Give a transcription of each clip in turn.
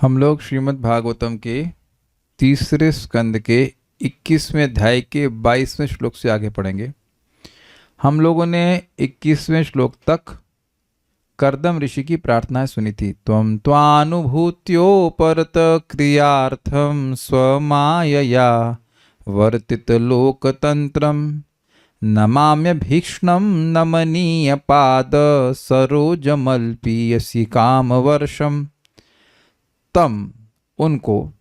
हम लोग श्रीमद् भागवतम के तीसरे स्कंद के 21वें अध्याय के 22वें श्लोक से आगे पढ़ेंगे। हम लोगों ने 21वें श्लोक तक कर्दम ऋषि की प्रार्थनाएं सुनी थी। त्वं त्वानुभूत्योपरत क्रियार्थम स्वमायया वर्तित लोकतंत्रम नमाम्य भीक्ष्णम नमनीय पाद सरोजमल्पीयसी कामवर्षम। तम उनको,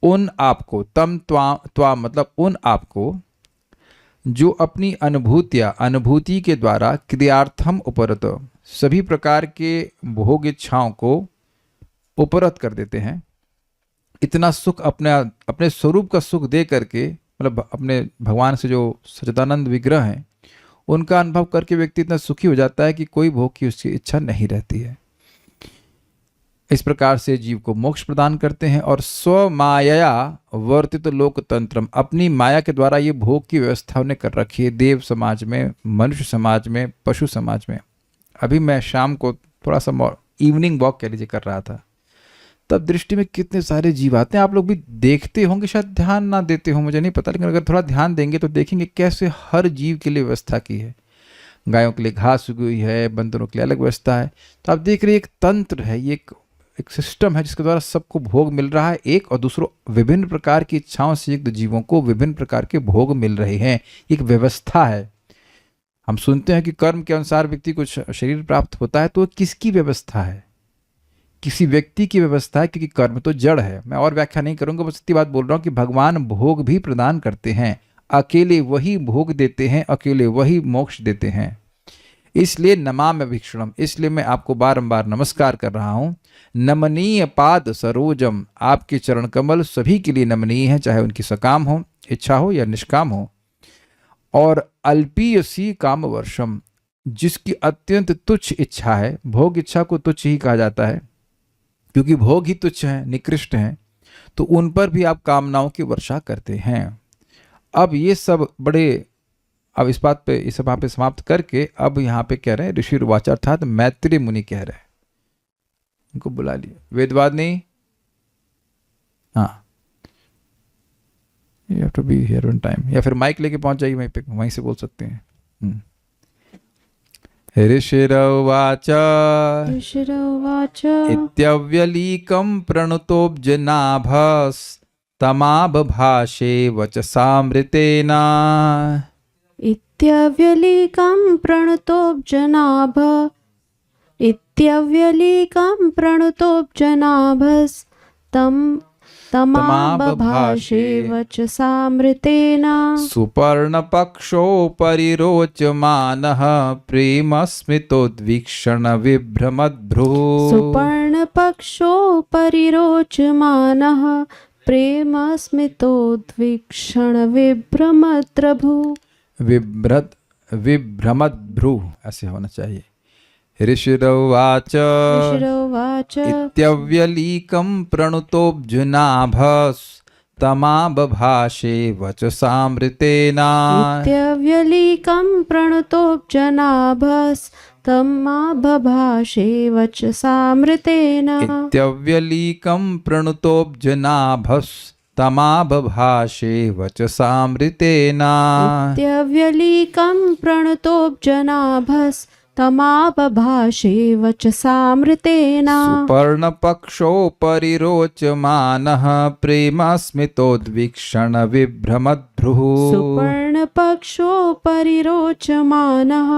उन आपको, तम त्वा मतलब उन आपको, जो अपनी अनुभूति के द्वारा क्रियार्थम उपरत सभी प्रकार के भोग इच्छाओं को उपरत कर देते हैं। इतना सुख अपने स्वरूप का सुख दे करके, मतलब अपने भगवान से जो सच्चिदानंद विग्रह हैं उनका अनुभव करके व्यक्ति इतना सुखी हो जाता है कि कोई भोग की उसकी इच्छा नहीं रहती है। इस प्रकार से जीव को मोक्ष प्रदान करते हैं। और स्व माया वर्तित लोकतंत्रम, अपनी माया के द्वारा ये भोग की व्यवस्था उन्हें कर रखी है देव समाज में, मनुष्य समाज में, पशु समाज में। अभी मैं शाम को थोड़ा सा इवनिंग वॉक कह लीजिए कर रहा था, तब दृष्टि में कितने सारे जीव आते हैं। आप लोग भी देखते होंगे, शायद ध्यान ना देते हो मुझे नहीं पता, लेकिन अगर थोड़ा ध्यान देंगे तो देखेंगे कैसे हर जीव के लिए व्यवस्था की है। गायों के लिए घास उगी हुई है, बंदरों के लिए अलग व्यवस्था है। तो आप देख रहे एक तंत्र है, ये एक सिस्टम है जिसके द्वारा सबको भोग मिल रहा है एक, और दूसरों विभिन्न प्रकार की इच्छाओं से युक्त जीवों को विभिन्न प्रकार के भोग मिल रहे हैं। एक व्यवस्था है। हम सुनते हैं कि कर्म के अनुसार व्यक्ति को शरीर प्राप्त होता है, तो किसकी व्यवस्था है? किसी व्यक्ति की व्यवस्था है, क्योंकि कर्म तो जड़ है। मैं और व्याख्या नहीं करूंगा, बस इतनी बात बोल रहा हूं कि भगवान भोग भी प्रदान करते हैं, अकेले वही भोग देते हैं, अकेले वही मोक्ष देते हैं। इसलिए नमाम्य भीक्ष्णम, इसलिए मैं आपको बारंबार नमस्कार कर रहा हूं। नमनीय पाद सरोजम, आपके चरण कमल सभी के लिए नमनीय है, चाहे उनकी सकाम हो, इच्छा हो या निष्काम हो। और अल्पीयसी काम वर्षम, जिसकी अत्यंत तुच्छ इच्छा है, भोग इच्छा को तुच्छ ही कहा जाता है क्योंकि भोग ही तुच्छ हैं, निकृष्ट हैं, तो उन पर भी आप कामनाओं की वर्षा करते हैं। अब ये सब बड़े, अब इस बात पे, इस वहां पे समाप्त करके अब यहाँ पे कह रहे हैं ऋषि वाचा, अर्थात मैत्रेय मुनि कह रहे हैं। उनको बुला लिया, वेदवाद नहीं, हाँ, you have to be here on time, या फिर माइक लेके पहुंच जाइए वहीं पे, वहीं से बोल सकते हैं। ऋषिरवाच इत्यव्यलीकं प्रणुतोऽब्जनाभस्तमाबभाषे वचसामृतेन। इत्यव्यलीकं प्रणुतोऽब्जनाभस्तमाबभाषे वचसामृतेन। सुपर्णपक्षो परिरोचमानः प्रेमस्मितोद्वीक्षण विभ्रमद्भ्रुः। सुपर्णपक्षो परिरोचमानः प्रेमस्मितोद्वीक्षण विभ्रमद्भ्रुः। विभ्रमद्भ्रुः ऐसे होना चाहिए। ऋषिरवाच इत्यव्यलीकं प्रणुतोऽब्जनाभस्तमाबभाषे वचसामृतेन। इत्यव्यलीकं प्रणुतोऽब्जनाभस्तमाबभाषे वचसामृतेन। इत्यव्यलीकं प्रणुतोऽब्जनाभस्तमाबभाषे वचसामृतेन। इत्यव्यलीकं प्रणुतोऽब्जनाभस्तमाबभाषे वचसामृतेन। सुपर्णपक्षो परिरोचमानः प्रेमस्मितोद्वीक्षण विभ्रमद्भ्रुः। सुपर्णपक्षो परिरोचमानः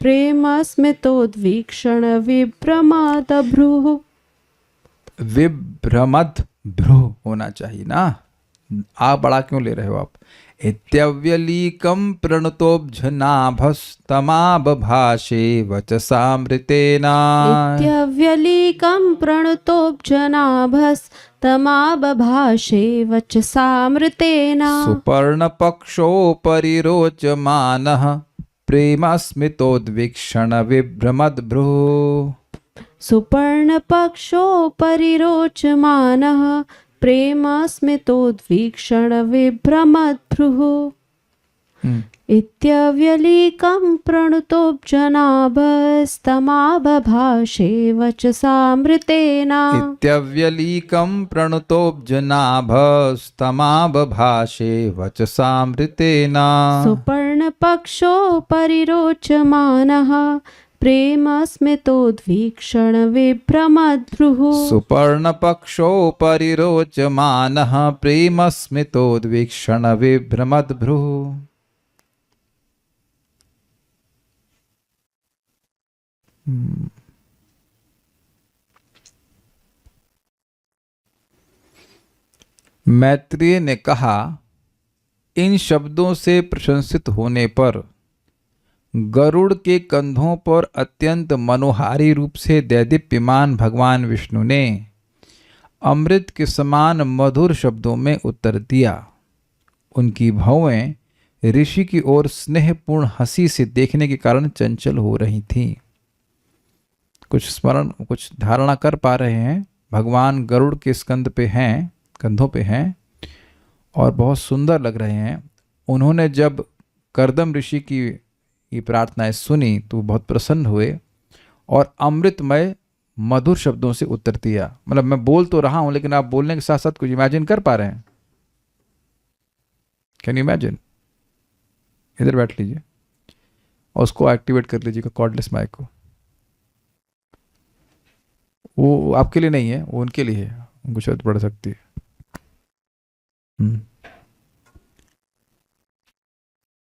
प्रेमस्मितोद्वीक्षण विभ्रमद्भ्रुः। विभ्रमद्भ्रुः होना चाहिए ना, आ बड़ा क्यों ले रहे हो आप? इत्यव्यलीकं प्रणुतोऽब्जनाभस्तमाबभाषे वचसामृतेन। इत्यव्यलीकं प्रणुतोऽब्जनाभस्तमाबभाषे वचसामृतेन। सुपर्णपक्षो परिरोचमानः प्रेमस्मितोद्वीक्षण विभ्रमद्भ्रुः। सुपर्णपक्षो परिरोचमानः प्रेमस्मितोद्वीक्षण विभ्रमद्भ्रुः। इत्यव्यलीकं प्रणुतोऽब्जनाभस्तमाबभाषे वचसामृतेन इत्यव्यलीकं प्रणुतोऽब्जनाभस्तमाबभाषे वचसामृतेन सुपर्णपक्षो परिरोचमानः प्रेमस्मितोद्वीक्षण विभ्रमद्भ्रुः सुपर्णपक्षो परिरोचमानः प्रेमस्मितोद्वीक्षण विभ्रमद्भ्रुः। मैत्रेय ने कहा, इन शब्दों से प्रशंसित होने पर गरुड़ के कंधों पर अत्यंत मनोहारी रूप से दैदीप्यमान भगवान विष्णु ने अमृत के समान मधुर शब्दों में उत्तर दिया। उनकी भौएं ऋषि की ओर स्नेहपूर्ण हंसी से देखने के कारण चंचल हो रही थीं। कुछ धारणा कर पा रहे हैं। भगवान गरुड़ के स्कंद पे हैं, कंधों पे हैं और बहुत सुंदर लग रहे हैं। उन्होंने जब कर्दम ऋषि की ये प्रार्थनाएं सुनी तो बहुत प्रसन्न हुए और अमृतमय मधुर शब्दों से उत्तर दिया। मतलब मैं बोल तो रहा हूं लेकिन आप बोलने के साथ साथ कुछ इमेजिन कर पा रहे हैं? Can you imagine? इधर बैठ लीजिए और उसको एक्टिवेट कर लीजिएगा, कॉर्डलेस माइक को। वो आपके लिए नहीं है, वो उनके लिए है, उनको शायद पड़ सकती है।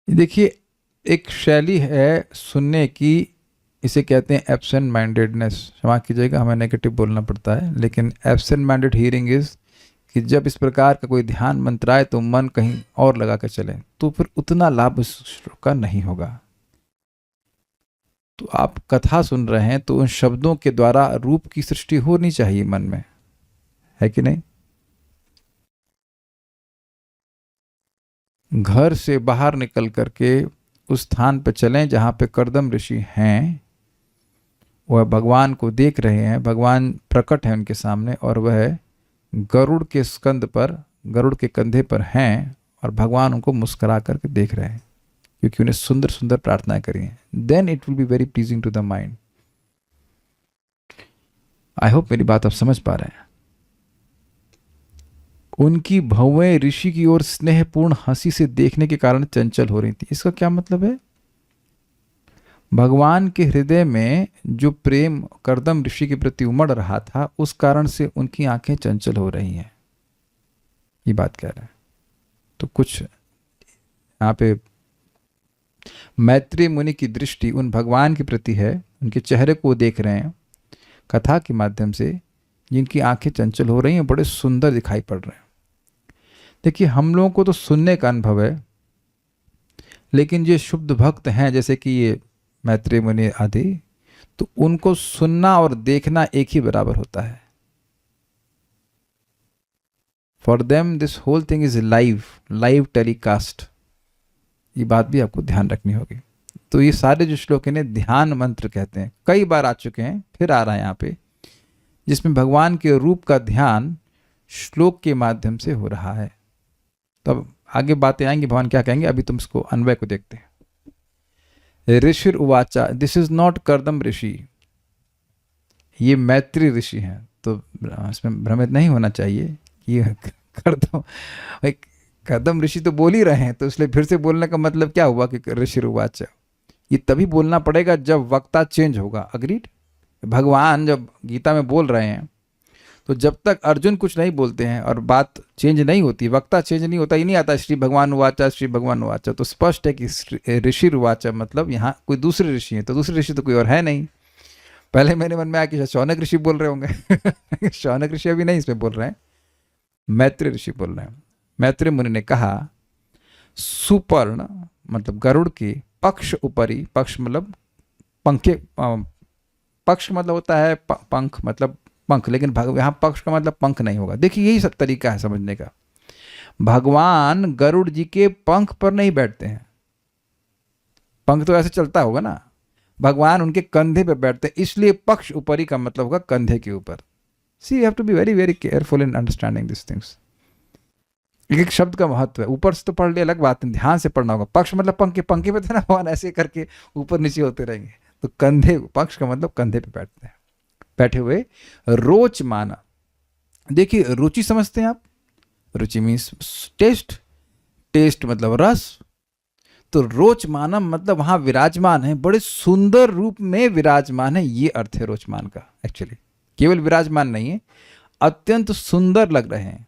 देखिए, एक शैली है सुनने की, इसे कहते हैं एब्सेंट माइंडेडनेस। क्षमा कीजिएगा, हमें नेगेटिव बोलना पड़ता है, लेकिन एब्सेंट माइंडेड हियरिंग इज कि जब इस प्रकार का कोई ध्यान मंत्र आए तो मन कहीं और लगा कर चले, तो फिर उतना लाभ उस श्लोक का नहीं होगा। तो आप कथा सुन रहे हैं तो उन शब्दों के द्वारा रूप की सृष्टि होनी चाहिए मन में, है कि नहीं? घर से बाहर निकल करके उस स्थान पर चलें जहां पे कर्दम ऋषि हैं। वह भगवान को देख रहे हैं, भगवान प्रकट है उनके सामने और वह गरुड़ के स्कंद पर, गरुड़ के कंधे पर हैं और भगवान उनको मुस्कुरा करके देख रहे हैं क्योंकि उन्हें सुंदर सुंदर प्रार्थनाएं करी हैं। Then it will be very pleasing to the mind. I hope मेरी बात आप समझ पा रहे हैं। उनकी भौएं ऋषि की ओर स्नेहपूर्ण हंसी से देखने के कारण चंचल हो रही थी। इसका क्या मतलब है? भगवान के हृदय में जो प्रेम कर्दम ऋषि के प्रति उमड़ रहा था उस कारण से उनकी आंखें चंचल हो रही हैं, ये बात कह रहा है। तो कुछ यहाँ पे मैत्रेय मुनि की दृष्टि उन भगवान के प्रति है, उनके चेहरे को देख रहे हैं कथा के माध्यम से, जिनकी आंखें चंचल हो रही हैं, बड़े सुंदर दिखाई पड़ रहे हैं। देखिए, हम लोगों को तो सुनने का अनुभव है, लेकिन जो शुद्ध भक्त हैं जैसे कि ये मैत्रेय मुनि आदि, तो उनको सुनना और देखना एक ही बराबर होता है। For them this whole thing is live telecast. ये बात भी आपको ध्यान रखनी होगी। तो ये सारे जो श्लोक इन्हें ध्यान मंत्र कहते हैं, कई बार आ चुके हैं, फिर आ रहा है यहाँ पे, जिसमें भगवान के रूप का ध्यान श्लोक के माध्यम से हो रहा है। तब आगे बातें आएंगी, भगवान क्या कहेंगे, अभी तुम इसको अन्वय को देखते हैं। ऋषिर उवाचा, दिस इज नॉट कर्दम ऋषि, ये मैत्री ऋषि हैं। तो इसमें भ्रमित नहीं होना चाहिए कि कर्दम ऋषि तो बोल ही रहे हैं, तो इसलिए फिर से बोलने का मतलब क्या हुआ कि ऋषिर उवाचा। ये तभी बोलना पड़ेगा जब वक्ता चेंज होगा। अग्रीड? भगवान जब गीता में बोल रहे हैं तो जब तक अर्जुन कुछ नहीं बोलते हैं और बात चेंज नहीं होती, वक्ता चेंज नहीं होता, ही नहीं आता श्री भगवान उवाचा, श्री भगवान उवाचा, तो स्पष्ट है कि ऋषि उवाचा मतलब यहाँ कोई दूसरे ऋषि हैं। तो दूसरे ऋषि तो कोई और है नहीं। पहले मेरे मन में आया कि शौनक ऋषि बोल रहे होंगे शौनक ऋषि अभी नहीं इसमें बोल रहे हैं, मैत्रेय ऋषि बोल रहे हैं। मैत्रेय मुनि ने कहा, सुपर्ण मतलब गरुड़ के पक्ष उपरी, पक्ष मतलब पंखे, पक्ष मतलब होता है पंख, मतलब पंख, लेकिन यहाँ पक्ष का मतलब पंख नहीं होगा। देखिए, यही सब तरीका है समझने का। भगवान गरुड़ जी के पंख पर नहीं बैठते हैं, पंख तो ऐसे चलता होगा ना, भगवान उनके कंधे पर बैठते हैं, इसलिए पक्ष ऊपरी का मतलब होगा कंधे के ऊपर। See you have to be very very careful in understanding this things. एक एक शब्द का महत्व है। ऊपर से तो पढ़ लिया अलग बात है, ध्यान से पढ़ना होगा। पक्ष मतलब पंखे, पंखे पे थे ना भगवान ऐसे करके ऊपर नीचे होते रहेंगे, तो कंधे, पक्ष का मतलब कंधे पे बैठते हैं, बैठे हुए। रोचमाना, देखिए रुचि समझते हैं आप, रुचि मीन्स टेस्ट, टेस्ट मतलब रस, तो रोचमानम मतलब वहां विराजमान है, बड़े सुंदर रूप में विराजमान है, ये अर्थ है रोचमान का। एक्चुअली केवल विराजमान नहीं है, अत्यंत सुंदर लग रहे हैं।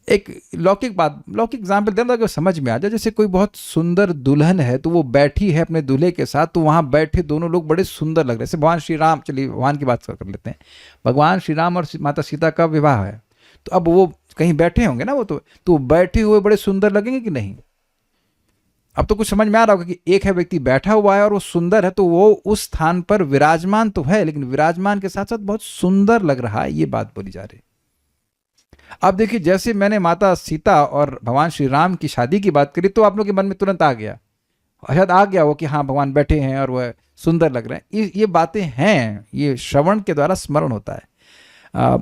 एक लौकिक बात, लौकिक एग्जाम्पल देना अगर समझ में आ जाए, जैसे कोई बहुत सुंदर दुल्हन है तो वो बैठी है अपने दूल्हे के साथ, तो वहां बैठे दोनों लोग बड़े सुंदर लग रहे हैं। जैसे भगवान श्री राम, चलिए भगवान की बात कर लेते हैं, भगवान श्री राम और माता सीता का विवाह है, तो अब वो कहीं बैठे होंगे ना, वो तो बैठे हुए बड़े सुंदर लगेंगे कि नहीं? अब तो कुछ समझ में आ रहा होगा कि एक है व्यक्ति बैठा हुआ है और वो सुंदर है, तो वो उस स्थान पर विराजमान तो है, लेकिन विराजमान के साथ साथ बहुत सुंदर लग रहा है, ये बात बोली जा रही। अब देखिए, जैसे मैंने माता सीता और भगवान श्री राम की शादी की बात करी, तो आप लोग के मन में तुरंत आ गया, शायद आ गया वो कि हाँ भगवान बैठे हैं और वह सुंदर लग रहे हैं। ये बातें हैं, ये श्रवण के द्वारा स्मरण होता है।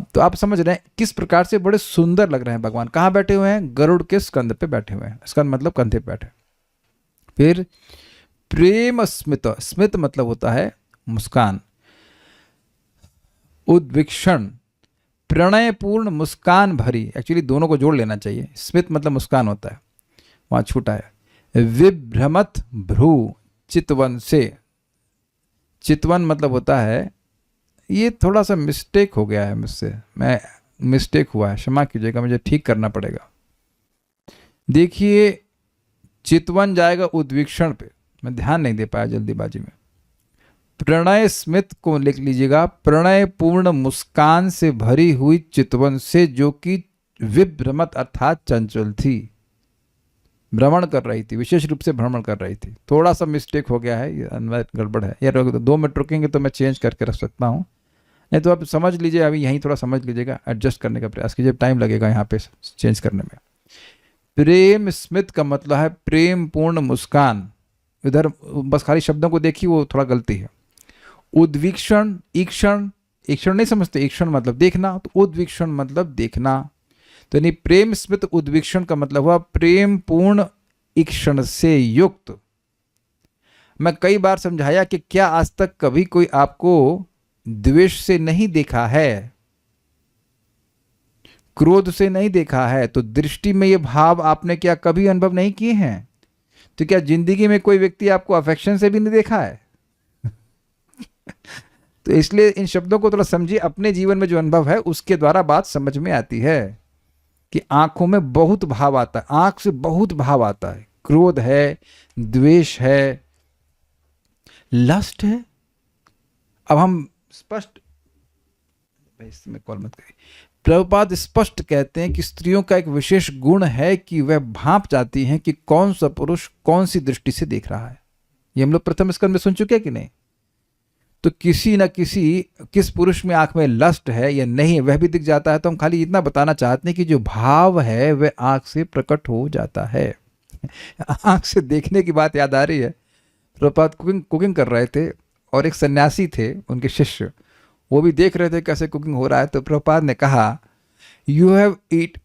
तो आप समझ रहे हैं किस प्रकार से बड़े सुंदर लग रहे हैं भगवान। कहाँ बैठे हुए हैं? गरुड़ के स्कंद पे बैठे हुए हैं, स्कंद मतलब कंधे पे बैठे। फिर प्रेम स्मित, स्मित मतलब होता है मुस्कान, उद्विक्षण, प्रणयपूर्ण मुस्कान भरी, एक्चुअली दोनों को जोड़ लेना चाहिए, स्मित मतलब मुस्कान होता है, वहां छूटा है। विभ्रमत भ्रू चितवन से, चितवन मतलब होता है, ये थोड़ा सा मिस्टेक हो गया है मुझसे, मैं मिस्टेक हुआ है, क्षमा कीजिएगा, मुझे ठीक करना पड़ेगा। देखिए चितवन जाएगा उद्विक्षण पे, मैं ध्यान नहीं दे पाया जल्दीबाजी में। प्रणय स्मित को लिख लीजिएगा, प्रणय पूर्ण मुस्कान से भरी हुई चितवन से, जो कि विभ्रमत अर्थात चंचल थी, भ्रमण कर रही थी, विशेष रूप से भ्रमण कर रही थी। थोड़ा सा मिस्टेक हो गया है, ये अन्वय गड़बड़ है यार, 2 मिनट रुकेंगे तो मैं चेंज करके रख सकता हूँ, नहीं तो आप समझ लीजिए, अभी यहीं थोड़ा समझ लीजिएगा, एडजस्ट करने का प्रयास कीजिए, टाइम लगेगा यहाँ पे चेंज करने में। प्रेम स्मित का मतलब है प्रेम पूर्ण मुस्कान, इधर बस खाली शब्दों को देखिए, वो थोड़ा गलती है। उद्वीक्षण, ईक्षण, ईक्षण नहीं समझते, ईक्षण मतलब देखना, तो उद्वीक्षण मतलब देखना, तो यानी प्रेम स्मित उद्वीक्षण का मतलब हुआ प्रेम पूर्ण ईक्षण से युक्त। मैं कई बार समझाया कि क्या आज तक कभी कोई आपको द्वेष से नहीं देखा है, क्रोध से नहीं देखा है, तो दृष्टि में ये भाव आपने क्या कभी अनुभव नहीं किए हैं? तो क्या जिंदगी में कोई व्यक्ति आपको अफेक्शन से भी नहीं देखा है? तो इसलिए इन शब्दों को थोड़ा समझिए, अपने जीवन में जो अनुभव है उसके द्वारा बात समझ में आती है कि आंखों में बहुत भाव आता है, आंख से बहुत भाव आता है, क्रोध है, द्वेष है, लस्ट है। अब हम स्पष्ट, इसमें कॉल मत करिए, प्रभुपाद स्पष्ट कहते हैं कि स्त्रियों का एक विशेष गुण है कि वह भांप जाती हैं कि कौन सा पुरुष कौन सी दृष्टि से देख रहा है। ये हम लोग प्रथम स्कंद में सुन चुके हैं कि नहीं? तो किसी न किस पुरुष में आंख में लस्ट है या नहीं, वह भी दिख जाता है। तो हम खाली इतना बताना चाहते हैं कि जो भाव है वह आंख से प्रकट हो जाता है। आंख से देखने की बात याद आ रही है, प्रभुपाद कुकिंग कर रहे थे और एक सन्यासी थे, उनके शिष्य, वो भी देख रहे थे कैसे कुकिंग हो रहा है। तो प्रभुपाद ने कहा, you have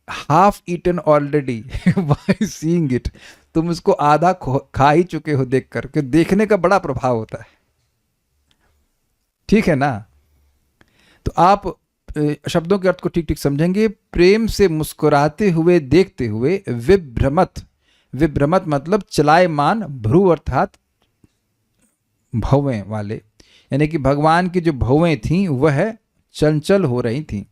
half eaten already by seeing it, तुम उसको आधा खा ही चुके हो देख कर, कि देखने का बड़ा प्रभाव होता है, ठीक है ना? तो आप शब्दों के अर्थ को ठीक ठीक समझेंगे। प्रेम से मुस्कुराते हुए देखते हुए, विभ्रमत, विभ्रमत मतलब चलायमान, भ्रू अर्थात भवें वाले, यानी कि भगवान की जो भवें थीं वह चंचल हो रही थीं।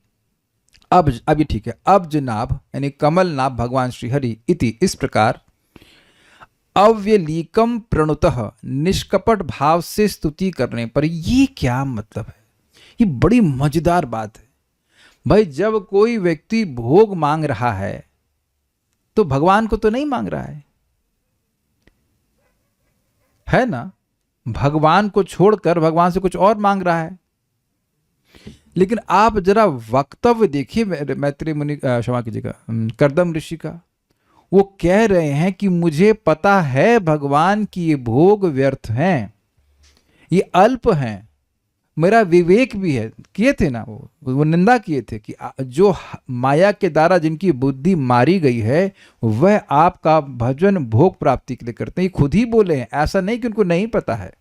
अब ये ठीक है, अब्ज नाभ यानी कमल नाभ भगवान श्री हरि इति, इस प्रकार अव्यलीकम प्रणुतः, निष्कपट भाव से स्तुति करने पर। ये क्या मतलब है? ये बड़ी मजेदार बात है भाई। जब कोई व्यक्ति भोग मांग रहा है तो भगवान को तो नहीं मांग रहा है ना? भगवान को छोड़कर भगवान से कुछ और मांग रहा है। लेकिन आप जरा वक्तव्य देखिए मैत्रेय मुनि, क्षमा कीजिएगा, कर्दम ऋषि का। वो कह रहे हैं कि मुझे पता है भगवान की ये भोग व्यर्थ हैं, ये अल्प हैं, मेरा विवेक भी है। किए थे ना वो वो निंदा किए थे कि जो माया के द्वारा जिनकी बुद्धि मारी गई है वह आपका भजन भोग प्राप्ति के लिए करते हैं। ये खुद ही बोले हैं, ऐसा नहीं कि उनको नहीं पता है,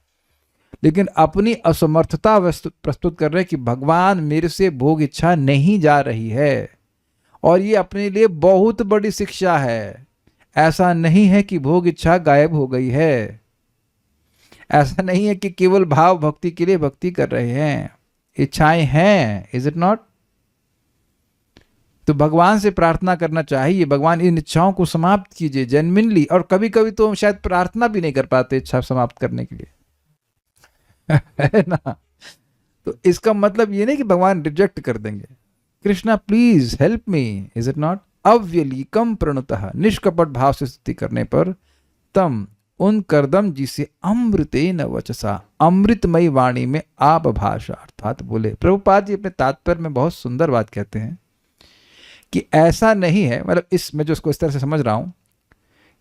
लेकिन अपनी असमर्थता प्रस्तुत कर रहे हैं कि भगवान मेरे से भोग इच्छा नहीं जा रही है, और ये अपने लिए बहुत बड़ी शिक्षा है। ऐसा नहीं है कि भोग इच्छा गायब हो गई है, ऐसा नहीं है कि केवल भाव भक्ति के लिए भक्ति कर रहे हैं, इच्छाएं हैं, इज इट नॉट? तो भगवान से प्रार्थना करना चाहिए, भगवान इन इच्छाओं को समाप्त कीजिए जेन्युइनली। और कभी कभी तो शायद प्रार्थना भी नहीं कर पाते इच्छा समाप्त करने के लिए है ना? तो इसका मतलब ये नहीं कि भगवान रिजेक्ट कर देंगे। Krishna please help me, is it not? अव्यलीकम प्रणुतः, निष्कपट भाव से स्तुति करने पर तम उन करदम जी से अमृतेन वचसा, अमृतमयी वाणी में आप भाषा, अर्थात बोले। प्रभुपाद जी अपने तात्पर्य में बहुत सुंदर बात कहते हैं कि ऐसा नहीं है, मतलब इस मैं जो इसको इस तरह से समझ रहा हूं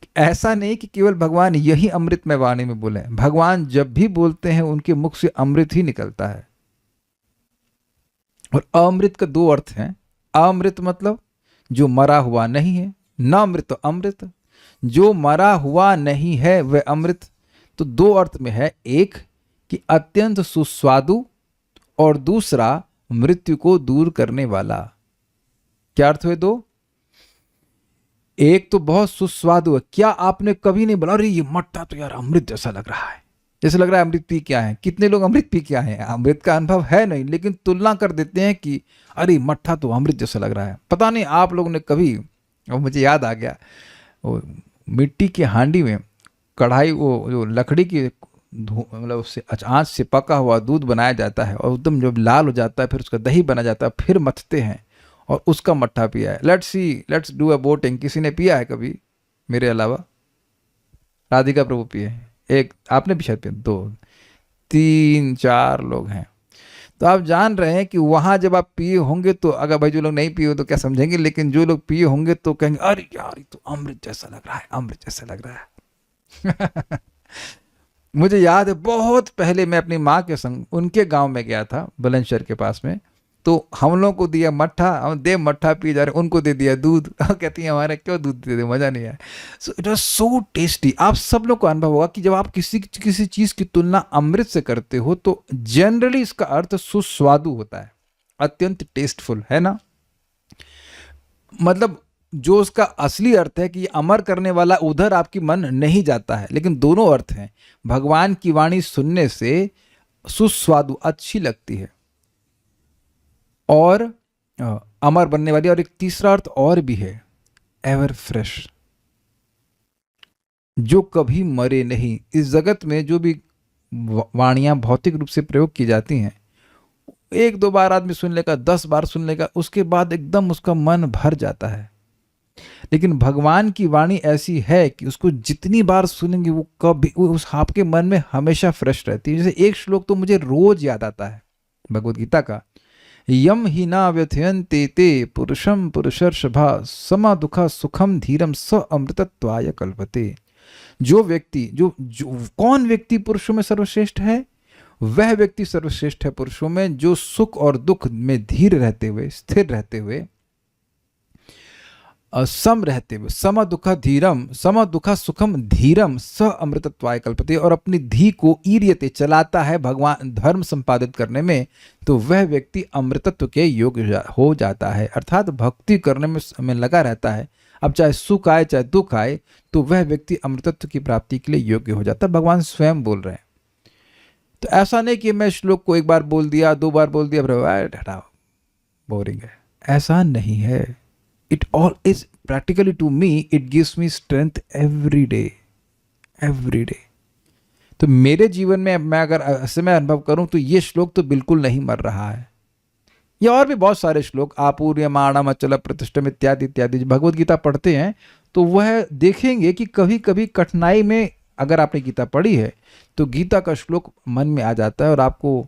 कि ऐसा नहीं कि केवल भगवान यही अमृतमय वाणी में बोले, भगवान जब भी बोलते हैं उनके मुख से अमृत ही निकलता है। और अमृत का दो अर्थ हैं। अमृत मतलब जो मरा हुआ नहीं है, न अमृत तो अमृत, जो मरा हुआ नहीं है वह अमृत। तो दो अर्थ में है, एक कि अत्यंत सुस्वादु और दूसरा मृत्यु को दूर करने वाला। क्या अर्थ हुए दो? एक तो बहुत सुस्वादु है। क्या आपने कभी नहीं बोला अरे ये मट्टा तो यार अमृत जैसा लग रहा है, जैसे लग रहा है अमृत पी क्या है? कितने लोग अमृत पी क्या है? अमृत का अनुभव है नहीं, लेकिन तुलना कर देते हैं कि अरे मट्ठा तो अमृत जैसा लग रहा है। पता नहीं आप लोगों ने कभी, और मुझे याद आ गया, वो मिट्टी की हांडी में कढ़ाई, वो जो लकड़ी की मतलब उससे आँच से पका हुआ दूध बनाया जाता है और एकदम जब लाल हो जाता है फिर उसका दही बना जाता है, फिर मथते हैं और उसका मट्ठा पिया है। Let's do a voting. किसी ने पिया है कभी मेरे अलावा? राधिका प्रभु पिए हैं, एक आपने भी शायद पिया, 2 3 4 लोग हैं। तो आप जान रहे हैं कि वहां जब आप पिए होंगे तो, अगर भाई जो लोग नहीं पिए तो क्या समझेंगे, लेकिन जो लोग पिए होंगे तो कहेंगे अरे यार ये तो अमृत जैसा लग रहा है, अमृत जैसा लग रहा है मुझे याद है बहुत पहले मैं अपनी माँ के संग उनके गांव में गया था, बुलंदशहर के पास में। तो हम लोगों को दिया मट्ठा, हम दे मट्ठा पी जा रहे, उनको दे दिया दूध। कहती है हमारे क्यों दूध दे दे, मजा नहीं आया। So it was so tasty. आप सब लोग को अनुभव होगा कि जब आप किसी चीज की तुलना अमृत से करते हो तो जनरली इसका अर्थ सुस्वादु होता है, अत्यंत टेस्टफुल, है ना? मतलब जो उसका असली अर्थ है कि अमर करने वाला, उधर आपकी मन नहीं जाता है, लेकिन दोनों अर्थ हैं। भगवान की वाणी सुनने से सुस्वादु, अच्छी लगती है और अमर बनने वाली। और एक तीसरा अर्थ और भी है, एवर फ्रेश, जो कभी मरे नहीं। इस जगत में जो भी वाणियां भौतिक रूप से प्रयोग की जाती हैं, 1-2 बार आदमी सुन लेगा, 10 बार सुन लेगा, उसके बाद एकदम उसका मन भर जाता है। लेकिन भगवान की वाणी ऐसी है कि उसको जितनी बार सुनेंगे वो कभी, उस आपके मन में हमेशा फ्रेश रहती है। जैसे एक श्लोक तो मुझे रोज याद आता है भगवद गीता का, यम ही ना व्यथयन्ते ते पुरुषम पुरुषर्षभा समा दुखा सुखम धीरम स अमृतत्वाय कल्पते। जो व्यक्ति, जो कौन व्यक्ति पुरुषों में सर्वश्रेष्ठ है? वह व्यक्ति सर्वश्रेष्ठ है पुरुषों में जो सुख और दुख में धीर रहते हुए, स्थिर रहते हुए, सम रहते हुए, सम दुखा सुखम धीरम स अमृतत्वाय कल्पते, और अपनी धी को ईर्यते चलाता है भगवान धर्म संपादित करने में, तो वह व्यक्ति अमृतत्व के योग्य हो जाता है। अर्थात भक्ति करने में लगा रहता है, अब चाहे सुख आए चाहे दुख आए, तो वह व्यक्ति अमृतत्व की प्राप्ति के लिए योग्य हो जाता है। भगवान स्वयं बोल रहे हैं। तो ऐसा नहीं कि मैं श्लोक को 1 बार बोल दिया, 2 बार बोल दिया, हटाओ बोरिंग है, ऐसा नहीं है। It all is practically to me, it gives me strength every day. तो मेरे जीवन में मैं अगर ऐसे में अनुभव करूं तो ये श्लोक तो बिल्कुल नहीं मर रहा है। ये और भी बहुत सारे श्लोक, आपूर्यमाणम अचल प्रतिष्ठम इत्यादि इत्यादि, भगवद गीता पढ़ते हैं तो वह देखेंगे कि कभी कभी कठिनाई में अगर आपने गीता पढ़ी है तो गीता का श्लोक मन में आ जाता है और आपको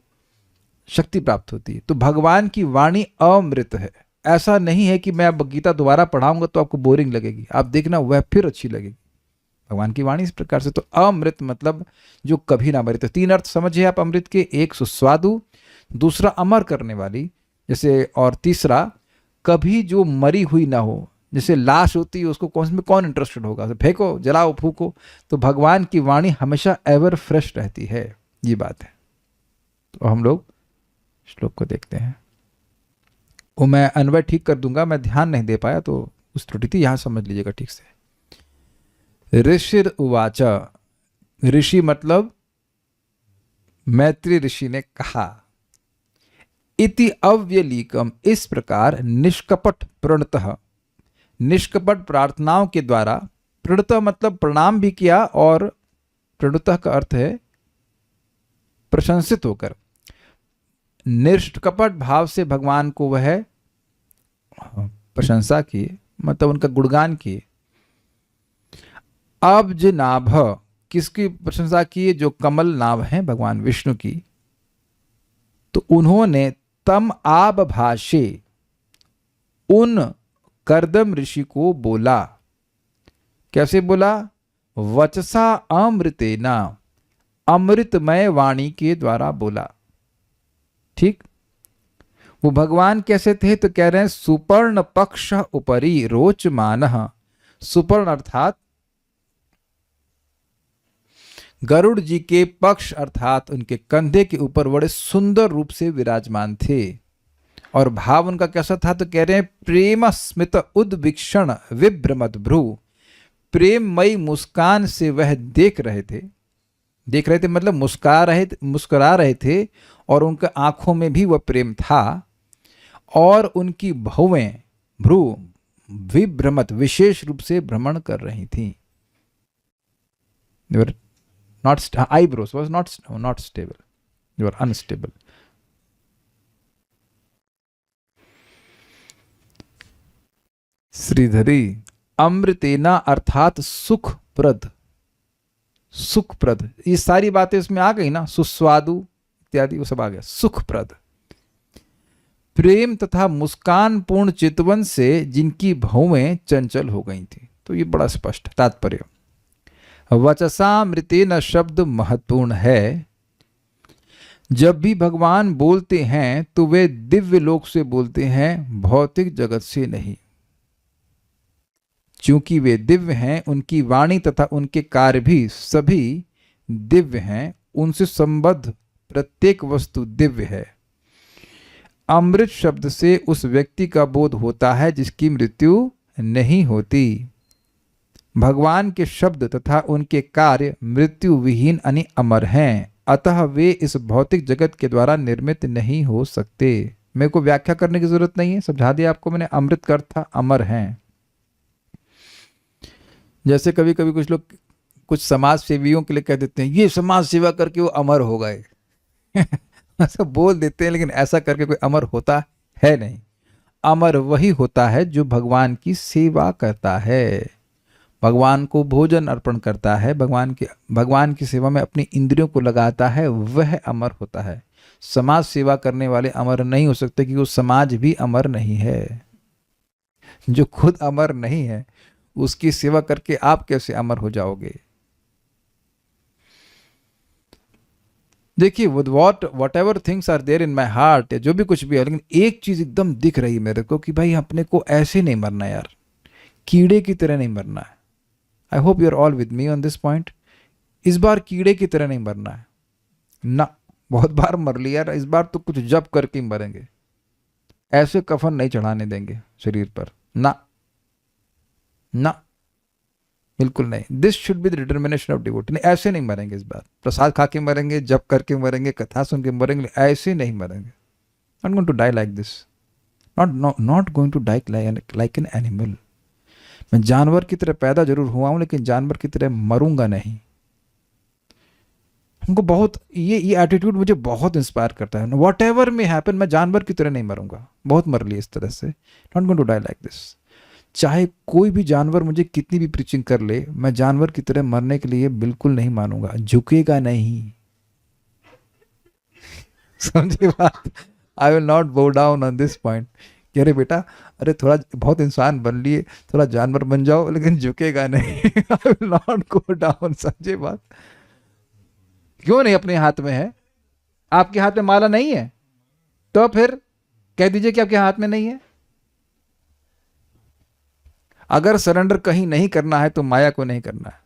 शक्ति प्राप्त होती है। तो भगवान की वाणी अमृत है। ऐसा नहीं है कि मैं अब गीता दोबारा पढ़ाऊंगा तो आपको बोरिंग लगेगी, आप देखना वह फिर अच्छी लगेगी। भगवान की वाणी इस प्रकार से। तो अमृत मतलब जो कभी ना मरे। तो 3 अर्थ समझिए आप अमृत के, एक सुस्वादु, दूसरा अमर करने वाली, जैसे, और तीसरा, कभी जो मरी हुई ना हो, जैसे लाश होती है उसको कौन इंटरेस्टेड होगा, तो फेंको, जलाओ, फूको। तो भगवान की वाणी हमेशा एवर फ्रेश रहती है, ये बात है। तो हम लोग श्लोक को देखते हैं। वो मैं अन्वय ठीक कर दूंगा, मैं ध्यान नहीं दे पाया तो उस त्रुटि थी, यहां समझ लीजिएगा ठीक से। ऋषिर उवाच, ऋषि मतलब मैत्री ऋषि ने कहा, इति अव्यलीकम, इस प्रकार, निष्कपट प्रणतः, निष्कपट प्रार्थनाओं के द्वारा, प्रणतः मतलब प्रणाम भी किया, और प्रणतः का अर्थ है प्रशंसित होकर, निष्कपट भाव से भगवान को वह प्रशंसा की, मतलब उनका गुणगान किए। अब्ज नाभ, किसकी प्रशंसा की? जो कमल नाभ हैं भगवान विष्णु की। तो उन्होंने तम आब भाषे, उन कर्दम ऋषि को बोला। कैसे बोला? वचसा अमृतेना, अमृतमय वाणी के द्वारा बोला। ठीक, वो भगवान कैसे थे? तो कह रहे हैं सुपर्ण पक्ष उपरि रोचमानः, सुपर्ण अर्थात गरुड़ जी के पक्ष अर्थात उनके कंधे के ऊपर बड़े सुंदर रूप से विराजमान थे। और भाव उनका कैसा था? तो कह रहे हैं प्रेम स्मित उद्विक्षण विभ्रमत भ्रू, प्रेममयी मुस्कान से वह देख रहे थे मतलब मुस्कुरा रहे थे, और उनके आंखों में भी वह प्रेम था, और उनकी भौवें भ्रू विभ्रमत विशेष रूप से भ्रमण कर रही थी। Eyebrows was not stable, they were unstable. श्रीधरी, अमृतेना अर्थात सुखप्रद, सुखप्रद, ये सारी बातें उसमें आ गई ना, सुस्वादु इत्यादि वो सब आ गया। सुखप्रद, प्रेम तथा मुस्कान पूर्ण चितवन से जिनकी भौवें चंचल हो गई थी। तो ये बड़ा स्पष्ट तात्पर्य। वचसामृतेन शब्द महत्वपूर्ण है। जब भी भगवान बोलते हैं तो वे दिव्य लोक से बोलते हैं, भौतिक जगत से नहीं। चूंकि वे दिव्य हैं, उनकी वाणी तथा उनके कार्य भी सभी दिव्य हैं, उनसे संबद्ध प्रत्येक वस्तु दिव्य है। अमृत शब्द से उस व्यक्ति का बोध होता है जिसकी मृत्यु नहीं होती। भगवान के शब्द तथा उनके कार्य मृत्यु विहीन यानी अमर हैं, अतः वे इस भौतिक जगत के द्वारा निर्मित नहीं हो सकते। मेरे को व्याख्या करने की जरूरत नहीं है, समझा दिया आपको मैंने। अमृत का अर्थ था अमर हैं। जैसे कभी कभी कुछ लोग कुछ समाज सेवियों के लिए कह देते हैं, ये समाज सेवा करके वो अमर हो गए ऐसा बोल देते हैं, लेकिन ऐसा करके कोई अमर होता है नहीं। अमर वही होता है जो भगवान की सेवा करता है, भगवान को भोजन अर्पण करता है, भगवान की सेवा में अपनी इंद्रियों को लगाता है, वह अमर होता है। समाज सेवा करने वाले अमर नहीं हो सकते, क्योंकि वो समाज भी अमर नहीं है। जो खुद अमर नहीं है उसकी सेवा करके आप कैसे अमर हो जाओगे? देखिए, whatever things are there in my heart, जो भी कुछ भी है, लेकिन एक चीज एकदम दिख रही मेरे को कि भाई अपने को ऐसे नहीं मरना यार, कीड़े की तरह नहीं मरना है। I hope you are all with me on this point. इस बार कीड़े की तरह नहीं मरना है ना, बहुत बार मर लिया यार, इस बार तो कुछ जप करके मरेंगे। ऐसे कफन नहीं चढ़ाने देंगे शरीर पर, ना ना, बिल्कुल नहीं। This should be the determination of devotee. नहीं, ऐसे नहीं मरेंगे इस बार। प्रसाद खा के मरेंगे, जप करके मरेंगे, कथा सुन के मरेंगे, ऐसे नहीं मरेंगे। Not going to die like this, not going to die like an animal. मैं जानवर की तरह पैदा जरूर हुआ हूं, लेकिन जानवर की तरह मरूंगा नहीं। हमको बहुत ये एटीट्यूड मुझे बहुत इंस्पायर करता है। वॉट एवर में हैपन, मैं जानवर की तरह नहीं मरूंगा। बहुत मर लिया इस तरह से। Not going to die like this. चाहे कोई भी जानवर मुझे कितनी भी प्रीचिंग कर ले, मैं जानवर की तरह मरने के लिए बिल्कुल नहीं मानूंगा, झुकेगा नहीं। समझे बात? आई विल नॉट बो डाउन ऑन दिस पॉइंट। कह रहे बेटा, अरे थोड़ा बहुत इंसान बन लिए, थोड़ा जानवर बन जाओ, लेकिन झुकेगा नहीं। I will not go down. समझे बात? क्यों नहीं? अपने हाथ में है। आपके हाथ में माला नहीं है तो फिर कह दीजिए कि आपके हाथ में नहीं है। अगर सरेंडर कहीं नहीं करना है तो माया को नहीं करना है।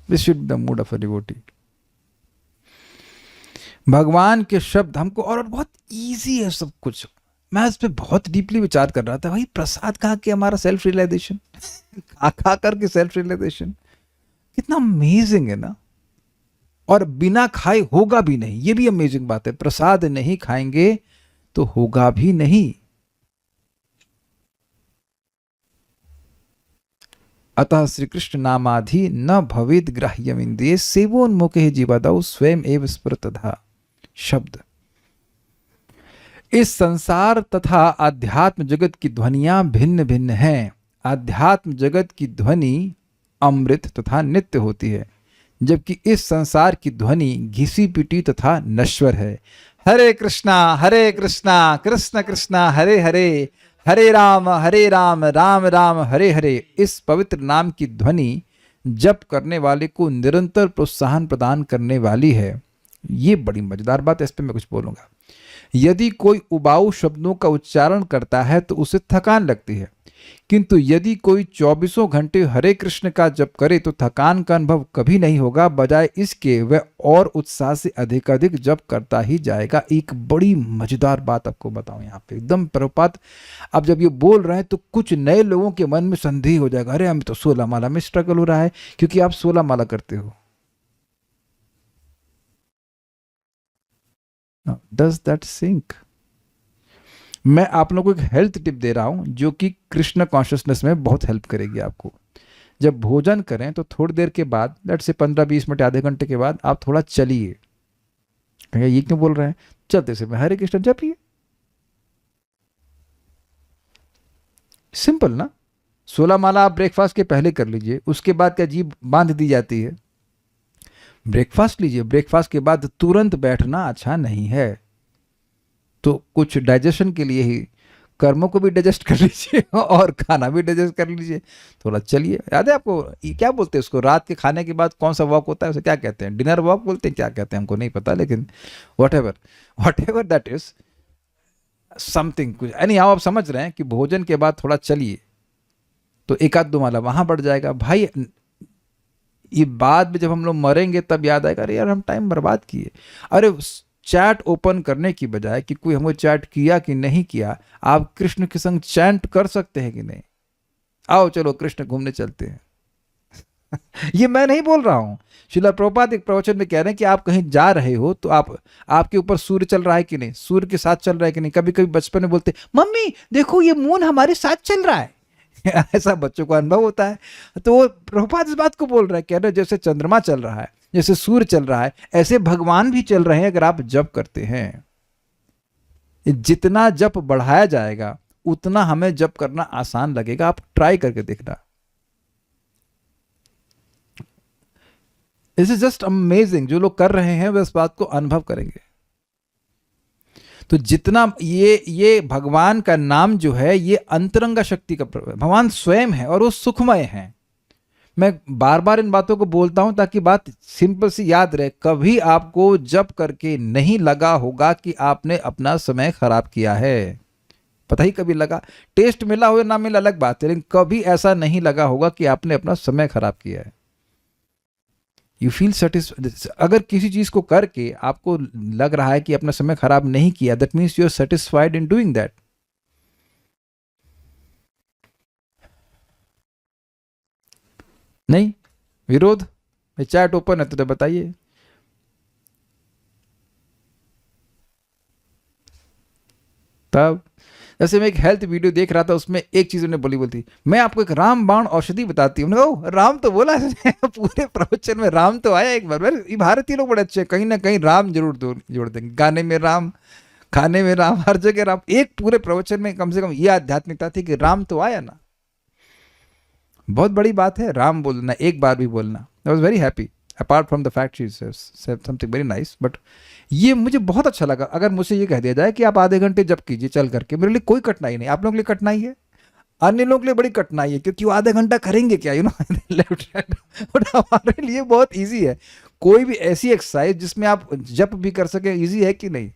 This should the mood of a devotee. भगवान के शब्द हमको, और बहुत इजी है सब कुछ। मैं इस पे बहुत डीपली विचार कर रहा था, भाई प्रसाद खा के हमारा सेल्फ रियलाइजेशन, खा करके सेल्फ रियलाइजेशन कितना अमेजिंग है ना। और बिना खाए होगा भी नहीं, ये भी अमेजिंग बात है। प्रसाद नहीं खाएंगे तो होगा भी नहीं। अतः श्री कृष्ण नामाधि न भवेद ग्राह्यम इंद्रिय सेवोन्मुखे जीवादौ स्वयं एव स्फुरतः। शब्द इस संसार तथा आध्यात्म जगत की ध्वनियां भिन्न भिन्न हैं। आध्यात्म जगत की ध्वनि अमृत तथा नित्य होती है, जबकि इस संसार की ध्वनि घिसी पिटी तथा नश्वर है। हरे कृष्णा कृष्ण कृष्णा हरे हरे, हरे राम राम राम हरे हरे। इस पवित्र नाम की ध्वनि जप करने वाले को निरंतर प्रोत्साहन प्रदान करने वाली है। ये बड़ी मजेदार बात है, इस पर मैं कुछ बोलूंगा। यदि कोई उबाऊ शब्दों का उच्चारण करता है तो उसे थकान लगती है, किंतु यदि कोई 24 घंटे हरे कृष्ण का जप करे तो थकान का अनुभव कभी नहीं होगा। बजाय इसके वह और उत्साह से अधिक जप करता ही जाएगा। एक बड़ी मजेदार बात आपको बताऊं यहाँ पे, एकदम प्रभुपाद अब जब ये बोल रहे हैं तो कुछ नए लोगों के मन में संदेह हो जाएगा, अरे हमें तो 16 माला में स्ट्रगल हो रहा है, क्योंकि आप 16 माला करते हो। Does that sink? मैं आप लोगों को एक हेल्थ टिप दे रहा हूं जो कि कृष्ण कॉन्शियसनेस में बहुत हेल्प करेगी आपको। जब भोजन करें तो थोड़ी देर के बाद, लेट से 15-20 मिनट आधे घंटे के बाद आप थोड़ा चलिए। कहेंगे ये क्यों बोल रहे हैं? चलते समय हरे कृष्ण जपिए। सिंपल ना। 16 माला आप ब्रेकफास्ट के पहले कर लीजिए, उसके बाद क्या जीभ बांध दी जाती है? ब्रेकफास्ट लीजिए, ब्रेकफास्ट के बाद तुरंत बैठना अच्छा नहीं है। तो कुछ डाइजेशन के लिए ही कर्मों को भी डाइजेस्ट कर लीजिए और खाना भी डाइजेस्ट कर लीजिए। थोड़ा चलिए। याद है आपको क्या बोलते हैं उसको, रात के खाने के बाद कौन सा वॉक होता है, उसे क्या कहते हैं? डिनर वॉक बोलते हैं, क्या कहते हैं हमको नहीं पता, लेकिन what ever that is something कुछ। यानी आप समझ रहे हैं कि भोजन के बाद थोड़ा चलिए तो 1-2 माला वहां बढ़ जाएगा। भाई ये बाद में जब हम लोग मरेंगे तब याद आएगा, अरे यार हम टाइम बर्बाद किए। अरे चैट ओपन करने की बजाय कि कोई हमको चैट किया कि नहीं किया, आप कृष्ण के संग चैंट कर सकते हैं कि नहीं? आओ चलो कृष्ण घूमने चलते हैं। ये मैं नहीं बोल रहा हूं, श्रील प्रभुपाद एक प्रवचन में कह रहे हैं कि आप कहीं जा रहे हो तो आपके ऊपर सूर्य चल रहा है कि नहीं, सूर्य के साथ चल रहा है कि नहीं। कभी कभी बचपन में बोलते मम्मी देखो ये मून हमारे साथ चल रहा है। ऐसा बच्चों को अनुभव होता है। तो वो प्रभुपाद इस बात को बोल रहे हैं, कह रहे जैसे चंद्रमा चल रहा है, जैसे सूर्य चल रहा है, ऐसे भगवान भी चल रहे हैं अगर आप जप करते हैं। जितना जप बढ़ाया जाएगा उतना हमें जप करना आसान लगेगा। आप ट्राई करके देखना। This is just amazing. जो लोग कर रहे हैं वे इस बात को अनुभव करेंगे। तो जितना ये भगवान का नाम जो है ये अंतरंगा शक्ति का भगवान स्वयं है और वो सुखमय है। मैं बार बार इन बातों को बोलता हूं ताकि बात सिंपल सी याद रहे। कभी आपको जप करके नहीं लगा होगा कि आपने अपना समय खराब किया है। पता ही कभी लगा? टेस्ट मिला हो या ना मिला अलग बात है, लेकिन कभी ऐसा नहीं लगा होगा कि आपने अपना समय खराब किया है। You feel satisfied. अगर किसी चीज को करके आपको लग रहा है कि अपना समय खराब नहीं किया, that means you are satisfied in doing that. नहीं विरोध? चैट ओपन है तो बताइए। तब जैसे मैं एक हेल्थ वीडियो देख रहा था, उसमें एक चीज उन्होंने बोली थी, मैं आपको एक रामबाण औषधि बताती हूँ। राम तो बोला है पूरे प्रवचन में, राम तो आया एक बार। ये भारतीय लोग बड़े अच्छे, कहीं ना कहीं राम जरूर जोड़ देंगे। गाने में राम, खाने में राम, हर जगह राम। एक पूरे प्रवचन में कम से कम ये आध्यात्मिकता थी कि राम तो आया ना। बहुत बड़ी बात है राम बोलना, एक बार भी बोलना। I was very happy apart from the fact she said something very nice. But ये मुझे बहुत अच्छा लगा। अगर मुझे ये कह दिया जाए कि आप आधे घंटे जप कीजिए चल करके, मेरे लिए कोई कठिनाई नहीं। आप लोगों के लिए कठिनाई है, अन्य लोगों के लिए बड़ी कठिनाई है, क्योंकि वो आधे घंटा करेंगे क्या, you know left hand. But हमारे लिए बहुत ईजी है। कोई भी ऐसी एक्सरसाइज जिसमें आप जप भी कर सके, ईजी है कि नहीं?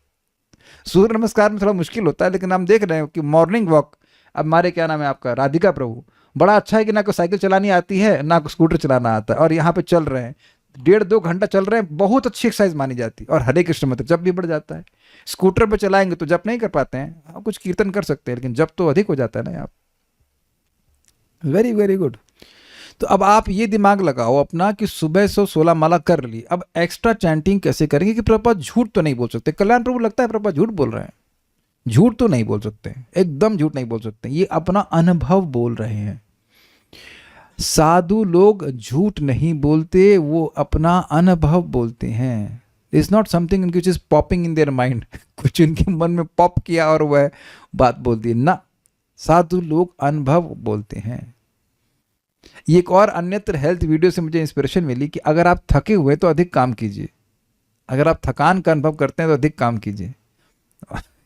सूर्य नमस्कार में थोड़ा मुश्किल होता है, लेकिन हम देख रहे हैं कि मॉर्निंग वॉक, अब हमारे क्या नाम है आपका, राधिका प्रभु, बड़ा अच्छा है कि ना कोई साइकिल चलानी आती है ना कोई स्कूटर चलाना आता है, और यहाँ पे चल रहे हैं 1.5-2 घंटा चल रहे हैं, बहुत अच्छी एक्सरसाइज मानी जाती है। और हरे कृष्ण में तो जब भी बढ़ जाता है। स्कूटर पे चलाएंगे तो जब नहीं कर पाते हैं, हाँ, कुछ कीर्तन कर सकते हैं, लेकिन जब तो अधिक हो जाता है ना यहाँ। Very very good. तो अब आप ये दिमाग लगाओ अपना कि सुबह से 16 माला कर ली, अब एक्स्ट्रा चैंटिंग कैसे करेंगे कि प्रभुपाद झूठ तो नहीं बोल सकते। कल्याण प्रभु लगता है प्रभुपाद झूठ बोल रहे हैं, झूठ तो नहीं बोल सकते, एकदम झूठ नहीं बोल सकते, ये अपना अनुभव बोल रहे हैं। साधु लोग झूठ नहीं बोलते, वो अपना अनुभव बोलते हैं। It's not something which is popping in their mind, कुछ उनके मन में पॉप किया और वह बात बोल दी ना, साधु लोग अनुभव बोलते हैं। ये एक और अन्यत्र हेल्थ वीडियो से मुझे इंस्पिरेशन मिली कि अगर आप थके हुए तो अधिक काम कीजिए, अगर आप थकान का अनुभव करते हैं तो अधिक काम कीजिए।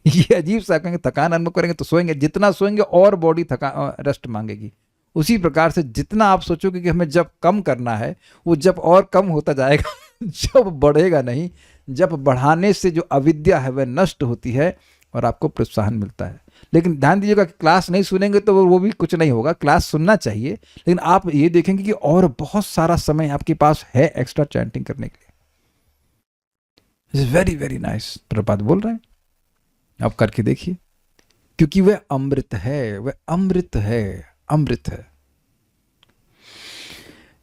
ये अजीब सा कहेंगे, थकान अनुभव करेंगे तो सोएंगे, जितना सोएंगे और बॉडी थका रेस्ट मांगेगी। उसी प्रकार से जितना आप सोचोगे कि हमें जब कम करना है, वो जब और कम होता जाएगा, जब बढ़ेगा नहीं। जब बढ़ाने से जो अविद्या है वह नष्ट होती है और आपको प्रोत्साहन मिलता है। लेकिन ध्यान दीजिएगा कि क्लास नहीं सुनेंगे तो वो भी कुछ नहीं होगा, क्लास सुनना चाहिए, लेकिन आप ये देखेंगे कि और बहुत सारा समय आपके पास है एक्स्ट्रा चैंटिंग करने के लिए। It's very very nice. Prabhupada बोल रहे हैं, आप करके देखिए, क्योंकि वह अमृत है, वह अमृत है, अमृत है।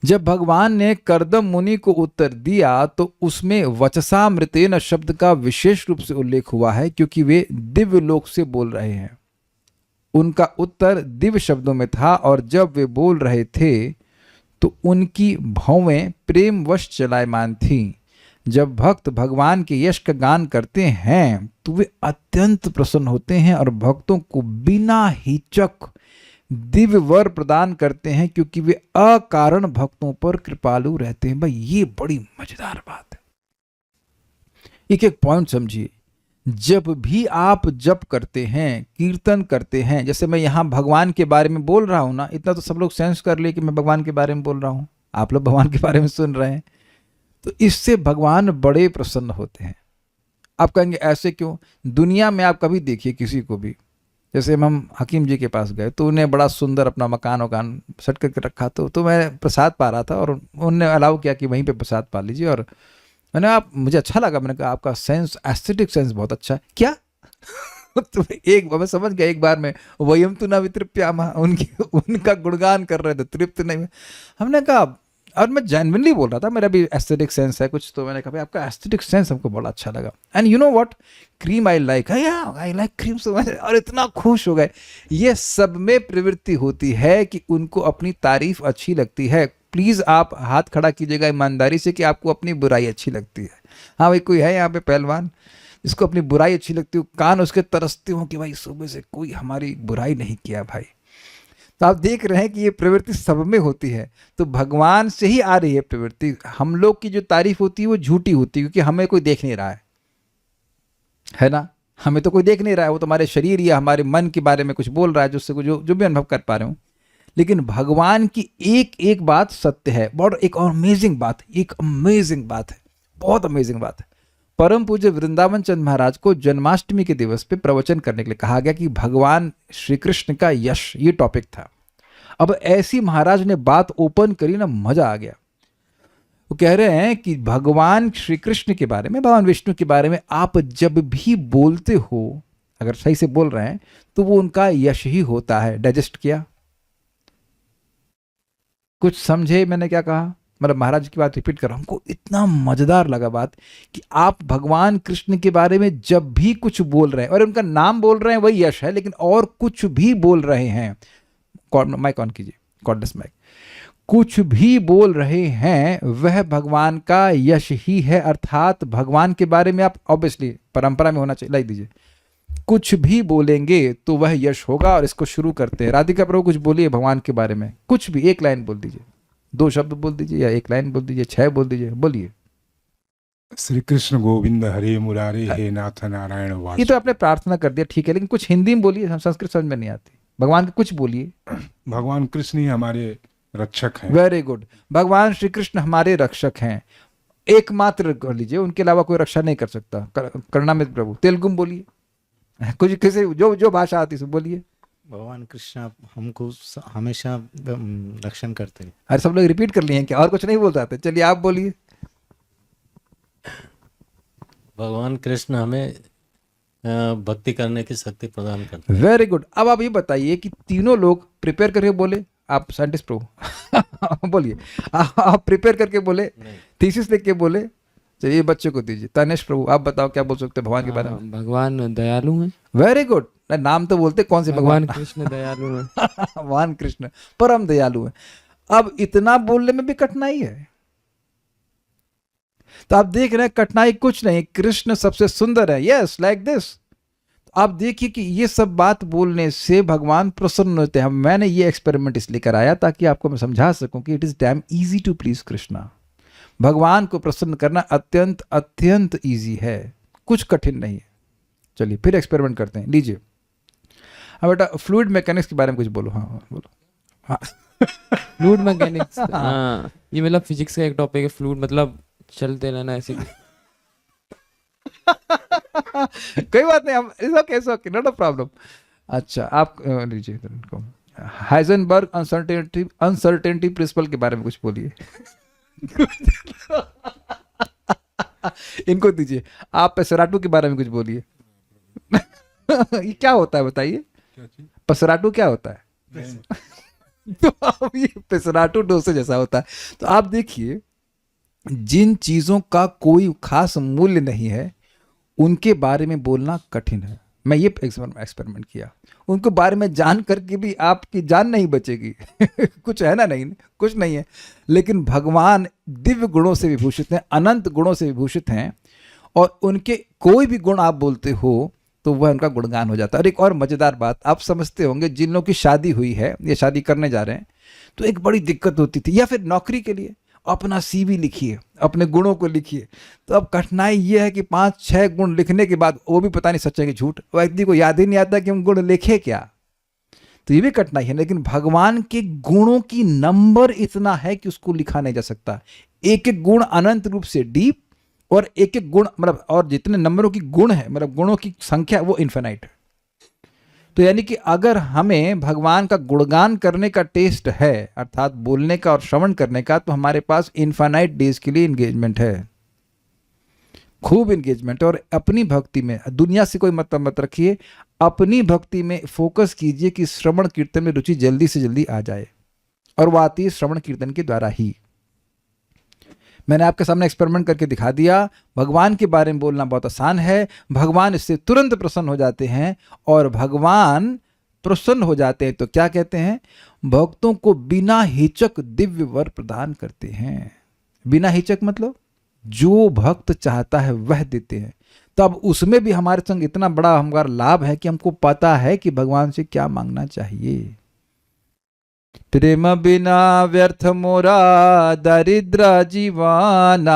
जब भगवान ने कर्दम मुनि को उत्तर दिया तो उसमें वचसामृतेन शब्द का विशेष रूप से उल्लेख हुआ है, क्योंकि वे दिव्य लोक से बोल रहे हैं। उनका उत्तर दिव्य शब्दों में था, और जब वे बोल रहे थे तो उनकी भौवें प्रेमवश चलायमान थीं। जब भक्त भगवान के यश का गान करते हैं तो वे अत्यंत प्रसन्न होते हैं और भक्तों को बिना हिचक दिव्य वर प्रदान करते हैं, क्योंकि वे अकारण भक्तों पर कृपालु रहते हैं। भाई ये बड़ी मजेदार बात है। एक एक पॉइंट समझिए। जब भी आप जप करते हैं, कीर्तन करते हैं, जैसे मैं यहां भगवान के बारे में बोल रहा हूं ना, इतना तो सब लोग सेंस कर ले कि मैं भगवान के बारे में बोल रहा हूं, आप लोग भगवान के बारे में सुन रहे हैं, तो इससे भगवान बड़े प्रसन्न होते हैं। आप कहेंगे ऐसे क्यों? दुनिया में आप कभी देखिए किसी को भी, जैसे हम हकीम जी के पास गए तो उन्हें बड़ा सुंदर अपना मकान वकान सेट करके रखा, तो मैं प्रसाद पा रहा था और उन्होंने अलाउ किया कि वहीं पे प्रसाद पा लीजिए, और मैंने आप मुझे अच्छा लगा, मैंने कहा आपका सेंस, एस्थेटिक सेंस बहुत अच्छा है। क्या? तो एक मैं समझ गया, एक बार में वयम तु न वितृप्यामः, उनका गुणगान कर रहे थे, तृप्त नहीं। हमने कहा, और मैं जेन्युइनली बोल रहा था, मेरा भी एस्थेटिक सेंस है कुछ, तो मैंने कहा भाई आपका एस्थेटिक सेंस हमको बड़ा अच्छा लगा, and you know what, cream I like, I like cream so much, और इतना खुश हो गए। ये सब में प्रवृत्ति होती है कि उनको अपनी तारीफ अच्छी लगती है। प्लीज आप हाथ खड़ा कीजिएगा ईमानदारी से कि आपको अपनी बुराई अच्छी लगती है। हाँ भाई, कोई है यहाँ पे पहलवान जिसको अपनी बुराई अच्छी लगती हो, कान उसके तरसते हो कि भाई सुबह से कोई हमारी बुराई नहीं किया भाई। तो आप देख रहे हैं कि ये प्रवृत्ति सब में होती है, तो भगवान से ही आ रही है प्रवृत्ति। हम लोग की जो तारीफ होती है वो झूठी होती है, क्योंकि हमें कोई देख नहीं रहा है ना, हमें तो कोई देख नहीं रहा है, वो तो हमारे शरीर या हमारे मन के बारे में कुछ बोल रहा है, जिससे जो भी अनुभव कर पा रहे हो। लेकिन भगवान की एक एक बात सत्य है। बहुत एक अमेजिंग बात, एक अमेजिंग बात है, बहुत अमेजिंग बात है। परम पूज्य वृंदावन चंद महाराज को जन्माष्टमी के दिवस पे प्रवचन करने के लिए कहा गया कि भगवान श्री कृष्ण का यश, ये टॉपिक था। अब ऐसी महाराज ने बात ओपन करी ना, मजा आ गया। वो कह रहे हैं कि भगवान श्री कृष्ण के बारे में, भगवान विष्णु के बारे में आप जब भी बोलते हो, अगर सही से बोल रहे हैं तो वो उनका यश ही होता है। डाइजेस्ट किया? कुछ समझे मैंने क्या कहा? मतलब महाराज की बात रिपीट कर रहा हूं। हमको इतना मजेदार लगा बात कि आप भगवान कृष्ण के बारे में जब भी कुछ बोल रहे हैं, और उनका नाम बोल रहे हैं वही यश है, लेकिन और कुछ भी बोल रहे हैं, माइक ऑन कीजिए, कॉर्डलेस माइक, कुछ भी बोल रहे हैं वह भगवान का यश ही है। अर्थात भगवान के बारे में आप ऑब्वियसली परंपरा में होना चाहिए, लाई दीजिए, कुछ भी बोलेंगे तो वह यश होगा। और इसको शुरू करते हैं, राधिका प्रभु कुछ बोलिए भगवान के बारे में, कुछ भी, एक लाइन बोल दीजिए, 2 शब्द बोल दीजिए, या एक लाइन बोल दीजिए, 6 बोल दीजिए, बोलिए। श्री कृष्ण गोविंद हरे मुरारे हे नाथ नारायण वासुदेव। ये तो आपने प्रार्थना कर दिया, ठीक है, लेकिन कुछ हिंदी में बोलिए, हम संस्कृत समझ में नहीं आती। भगवान के कुछ बोलिए। भगवान कृष्ण ही हमारे रक्षक हैं। वेरी गुड, भगवान श्री कृष्ण हमारे रक्षक हैं, एकमात्र कर लीजिए, उनके अलावा कोई रक्षा नहीं कर सकता। करुणामृत प्रभु तेलुगु में बोलिए। कुछ किसी जो जो भाषा आती है बोलिए। भगवान कृष्ण हमको हमेशा रक्षण करते हैं। अरे सब लोग रिपीट कर लिए हैं क्या, और कुछ नहीं बोल रहे थे? चलिए आप बोलिए। भगवान कृष्ण हमें भक्ति करने की शक्ति प्रदान करते हैं। Very good. अब आप ये बताइए कि तीनों लोग प्रिपेयर करके बोले, आप साइंटिस्ट प्रभु बोलिए, आप प्रिपेयर करके बोले, थीसिस लिख के बोले। चलिए बच्चे को दीजिए। तनेश प्रभु आप बताओ क्या बोल सकते हैं भगवान के बारे में? भगवान दयालु हैं। Very good. नाम तो बोलते कौन से भगवान कृष्ण दयालु हैं। भगवान कृष्ण परम दयालु है। अब इतना बोलने में भी कठिनाई है, तो आप देख रहे हैं कठिनाई कुछ नहीं, कृष्ण सबसे सुंदर है। Yes like this. आप देखिए कि ये सब बात बोलने से भगवान प्रसन्न होते हैं। मैंने ये एक्सपेरिमेंट इसलिए कराया ताकि आपको मैं समझा सकूं कि it is damn easy to please Krishna. भगवान को प्रसन्न करना अत्यंत अत्यंत इजी है, कुछ कठिन नहीं है। चलिए फिर एक्सपेरिमेंट करते हैं। लीजिए अब बेटा फ्लूइड मैकेनिक्स के बारे में कुछ बोलो। हाँ बोलो। हाँ फ्लूइड मैकेनिक्स, हाँ ये मतलब फिजिक्स का एक टॉपिक है। फ्लूइड मतलब चलते रहना ऐसे। कोई बात नहीं, हम it's okay not a problem. अच्छा आप लीजिए इनको। हाइजेनबर्ग अनसर्टेनिटी प्रिंसिपल के बारे में कुछ बोलिए। इनको दीजिए। आप पेसराटू के बारे में कुछ बोलिए। ये क्या होता है बताइए? पेसराटू क्या होता है? तो अब ये पेसराटू डोसे जैसा होता है। तो आप देखिए जिन चीजों का कोई खास मूल्य नहीं है उनके बारे में बोलना कठिन है। मैं ये एक्सपेरिमेंट किया, उनके बारे में जान करके भी आपकी जान नहीं बचेगी। कुछ है ना, नहीं कुछ नहीं है। लेकिन भगवान दिव्य गुणों से विभूषित हैं, अनंत गुणों से विभूषित हैं, और उनके कोई भी गुण आप बोलते हो तो वह उनका गुणगान हो जाता है। और एक और मजेदार बात आप समझते होंगे, जिन लोगों की शादी हुई है या शादी करने जा रहे हैं तो एक बड़ी दिक्कत होती थी, या फिर नौकरी के लिए अपना CV लिखिए, अपने गुणों को लिखिए। तो अब कठिनाई ये है कि 5-6 गुण लिखने के बाद वो भी पता नहीं सच है कि झूठ, व्यक्ति को याद ही नहीं आता कि हम गुण लिखे क्या। तो ये भी कठिनाई है। लेकिन भगवान के गुणों की नंबर इतना है कि उसको लिखा नहीं जा सकता। एक एक गुण अनंत रूप से डीप, और एक एक गुण मतलब, और जितने नंबरों की गुण है मतलब गुणों की संख्या वो इन्फिनाइट है। तो यानी कि अगर हमें भगवान का गुणगान करने का टेस्ट है, अर्थात बोलने का और श्रवण करने का, तो हमारे पास इनफाइनाइट डेज के लिए इंगेजमेंट है, खूब इंगेजमेंट। और अपनी भक्ति में दुनिया से कोई मतलब मत रखिए, अपनी भक्ति में फोकस कीजिए कि श्रवण कीर्तन में रुचि जल्दी से जल्दी आ जाए, और वो आती है श्रवण कीर्तन के द्वारा ही। मैंने आपके सामने एक्सपेरिमेंट करके दिखा दिया। भगवान के बारे में बोलना बहुत आसान है, भगवान इससे तुरंत प्रसन्न हो जाते हैं, और भगवान प्रसन्न हो जाते हैं तो क्या कहते हैं? भक्तों को बिना हिचक दिव्य वर प्रदान करते हैं। बिना हिचक मतलब जो भक्त चाहता है वह देते हैं। तब उसमें भी हमारे संग इतना बड़ा हमारा लाभ है कि हमको पता है कि भगवान से क्या मांगना चाहिए। प्रेम बिना व्यर्थ मोरा दरिद्र जीवाना,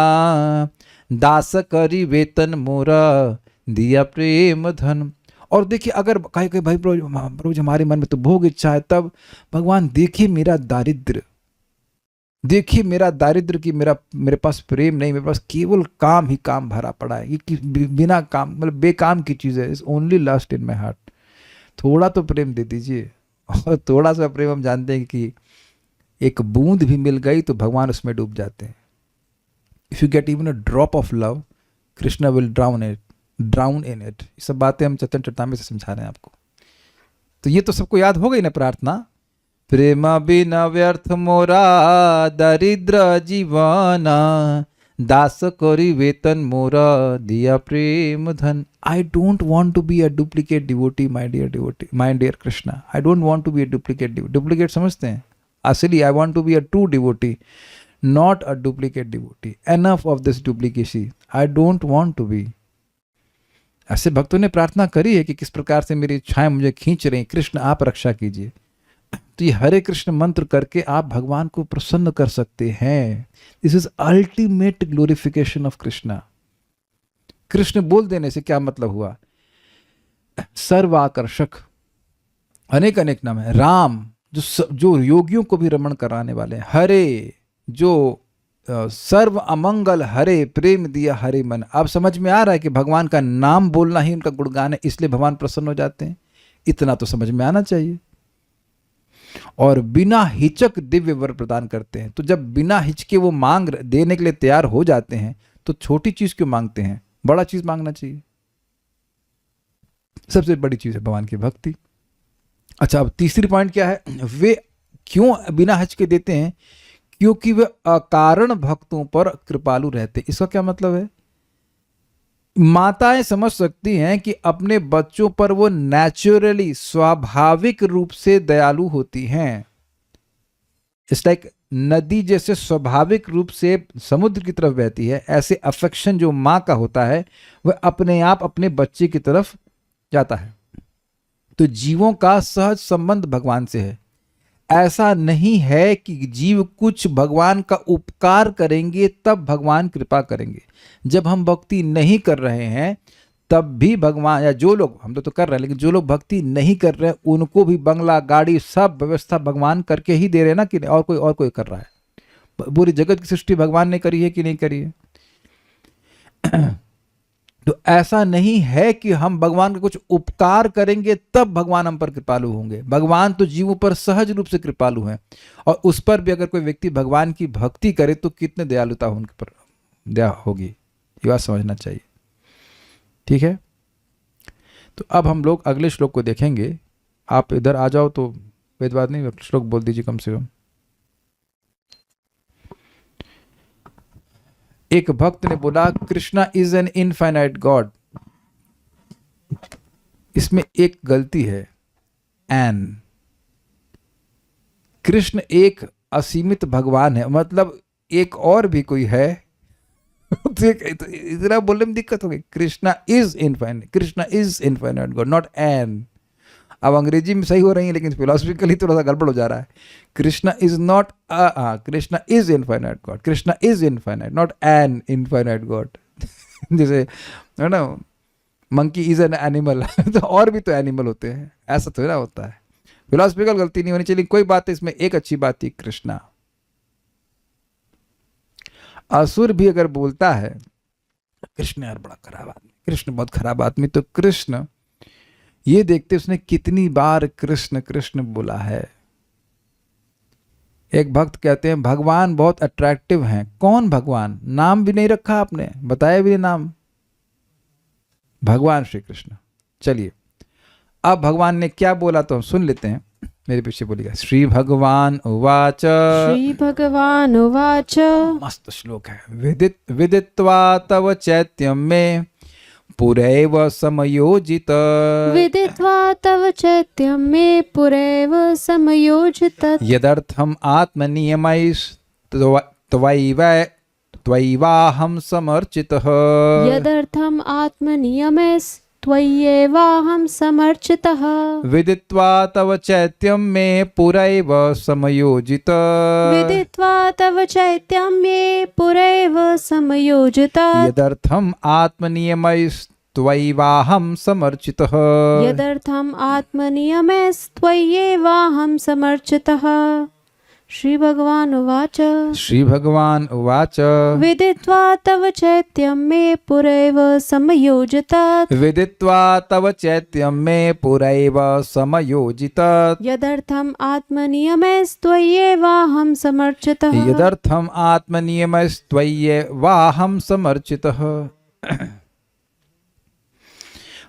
दास करी वेतन मोरा दिया प्रेम धन। और देखिए अगर कहे भाई रोज हमारे मन में तो भोग इच्छा है, तब भगवान देखिए मेरा दारिद्र, देखिए मेरा दारिद्र की मेरे पास प्रेम नहीं, मेरे पास केवल काम ही काम भरा पड़ा है। ये बिना काम मतलब बेकाम की चीज़ है। Is only lust in my heart. थोड़ा तो प्रेम दे दीजिए। और थोड़ा सा प्रेम हम जानते हैं कि एक बूंद भी मिल गई तो भगवान उसमें डूब जाते हैं। If you get even a drop of love, Krishna will drown in it. ये सब बातें हम चैतन्य चरितामृत से समझा रहे हैं आपको। तो ये तो सबको याद हो गई ना प्रार्थना। प्रेम बिना व्यर्थ मोरा दरिद्र जीवाना, दास करी वेतन मोरा दिया प्रेम धन। I don't want to be a duplicate devotee, my dear Krishna. I don't want to be a duplicate devotee. Duplicate समझते हैं? असली I want to be a true devotee, not a duplicate devotee. Enough of this duplicacy. I don't want to be. ऐसे भक्तों ने प्रार्थना करी है कि किस प्रकार से मेरी इच्छाएं मुझे खींच रही, कृष्ण आप रक्षा कीजिए। तो ये हरे कृष्ण मंत्र करके आप भगवान को प्रसन्न कर सकते हैं। This is ultimate glorification of Krishna. Krishna बोल देने से क्या मतलब हुआ? सर्वाकर्षक, अनेक अनेक नाम है। राम जो योगियों को भी रमण कराने वाले हैं। हरे जो सर्व अमंगल हरे प्रेम दिया हरे मन। अब समझ में आ रहा है कि भगवान का नाम बोलना ही उनका गुणगान है, इसलिए भगवान प्रसन्न हो जाते हैं। इतना तो समझ में आना चाहिए। और बिना हिचक दिव्य वर प्रदान करते हैं। तो जब बिना हिचके वो मांग देने के लिए तैयार हो जाते हैं तो छोटी चीज क्यों मांगते हैं, बड़ा चीज मांगना चाहिए। सबसे बड़ी चीज है भगवान की भक्ति। अच्छा, अब तीसरी पॉइंट क्या है, वे क्यों बिना हिचके देते हैं, क्योंकि वे अकारण भक्तों पर कृपालु रहते हैं। इसका क्या मतलब है, माताएं समझ सकती हैं कि अपने बच्चों पर वो नेचुरली स्वाभाविक रूप से दयालु होती हैं। इट्स लाइक नदी जैसे स्वाभाविक रूप से समुद्र की तरफ बहती है, ऐसे अफेक्शन जो माँ का होता है वह अपने आप अपने बच्चे की तरफ जाता है। तो जीवों का सहज संबंध भगवान से है। ऐसा नहीं है कि जीव कुछ भगवान का उपकार करेंगे तब भगवान कृपा करेंगे। जब हम भक्ति नहीं कर रहे हैं तब भी भगवान, या जो लोग, हम तो कर रहे हैं, लेकिन जो लोग भक्ति नहीं कर रहे हैं उनको भी बंगला गाड़ी सब व्यवस्था भगवान करके ही दे रहे हैं ना, कि और कोई कर रहा है। पूरी जगत की सृष्टि भगवान ने करी है कि नहीं करी है। तो ऐसा नहीं है कि हम भगवान का कुछ उपकार करेंगे तब भगवान हम पर कृपालु होंगे। भगवान तो जीवों पर सहज रूप से कृपालु हैं, और उस पर भी अगर कोई व्यक्ति भगवान की भक्ति करे तो कितने दयालुता उनके पर दया होगी, ये बात समझना चाहिए। ठीक है, तो अब हम लोग अगले श्लोक को देखेंगे। आप इधर आ जाओ तो वेदवाद नहीं, श्लोक बोल दीजिए कम से कम। एक भक्त ने बोला Krishna is an infinite God. इसमें एक गलती है, एन। कृष्ण एक असीमित भगवान है, मतलब एक और भी कोई है। तो इतना बोलने में दिक्कत हो गई। Krishna is infinite, Krishna is infinite God, not an. अब अंग्रेजी में सही हो रही है लेकिन फिलोसफिकली थोड़ा सा गड़बड़ हो जा रहा है। Krishna is not, Krishna is infinite God, Krishna is infinite, not an infinite God. जैसे है ना, मंकी इज एन एनिमल, तो और भी तो एनिमल होते हैं, ऐसा थोड़ा होता है। फिलोसफिकल गलती नहीं होनी चाहिए। कोई बात है, इसमें एक अच्छी बात थी, कृष्णा। असुर भी अगर बोलता है कृष्ण यार बड़ा खराब आदमी, कृष्ण बहुत खराब आदमी, तो कृष्ण ये देखते उसने कितनी बार कृष्ण कृष्ण बोला है। एक भक्त कहते हैं भगवान बहुत अट्रैक्टिव हैं। कौन भगवान? नाम भी नहीं रखा आपने, बताया भी नहीं नाम। भगवान श्री कृष्ण। चलिए अब भगवान ने क्या बोला तो हम सुन लेते हैं, मेरे पीछे बोलिएगा। श्री भगवान उवाच, श्री भगवान उवाच, मस्त श्लोक है। विदित्वा तव चैत्यम में पुरैव समयोजित, विदित्वा तव चैत्यं मे पुरैव समयोजित, यदर्थम त्वयैवाहं समर्चितः, यदर्थम् आत्मनियमैस्त्वय्येवाहं समर्चितः, विदित्वा तव चैत्यं मे पुरैव समयोजित, विदित्वा तव चैत्यं मे पुरैव समयोजित, यदर्थम आत्मनियमैस्त्वयैवाहं समर्चितः, यदर्थम् आत्मनियमैस्त्वय्येवाहं समर्चितः। श्री भगवान उवाच, श्री भगवान उवाच, विदित्वा तव चैत्यं मे पुरैव समयोजित, विदित्वा तव चैत्यं मे पुरैव समयोजित, यदर्थम् आत्मनियमैस्त्वय्येवाहं समर्चितः, यदर्थम आत्मनियमैस्त्वय्येवाहं समर्चितः।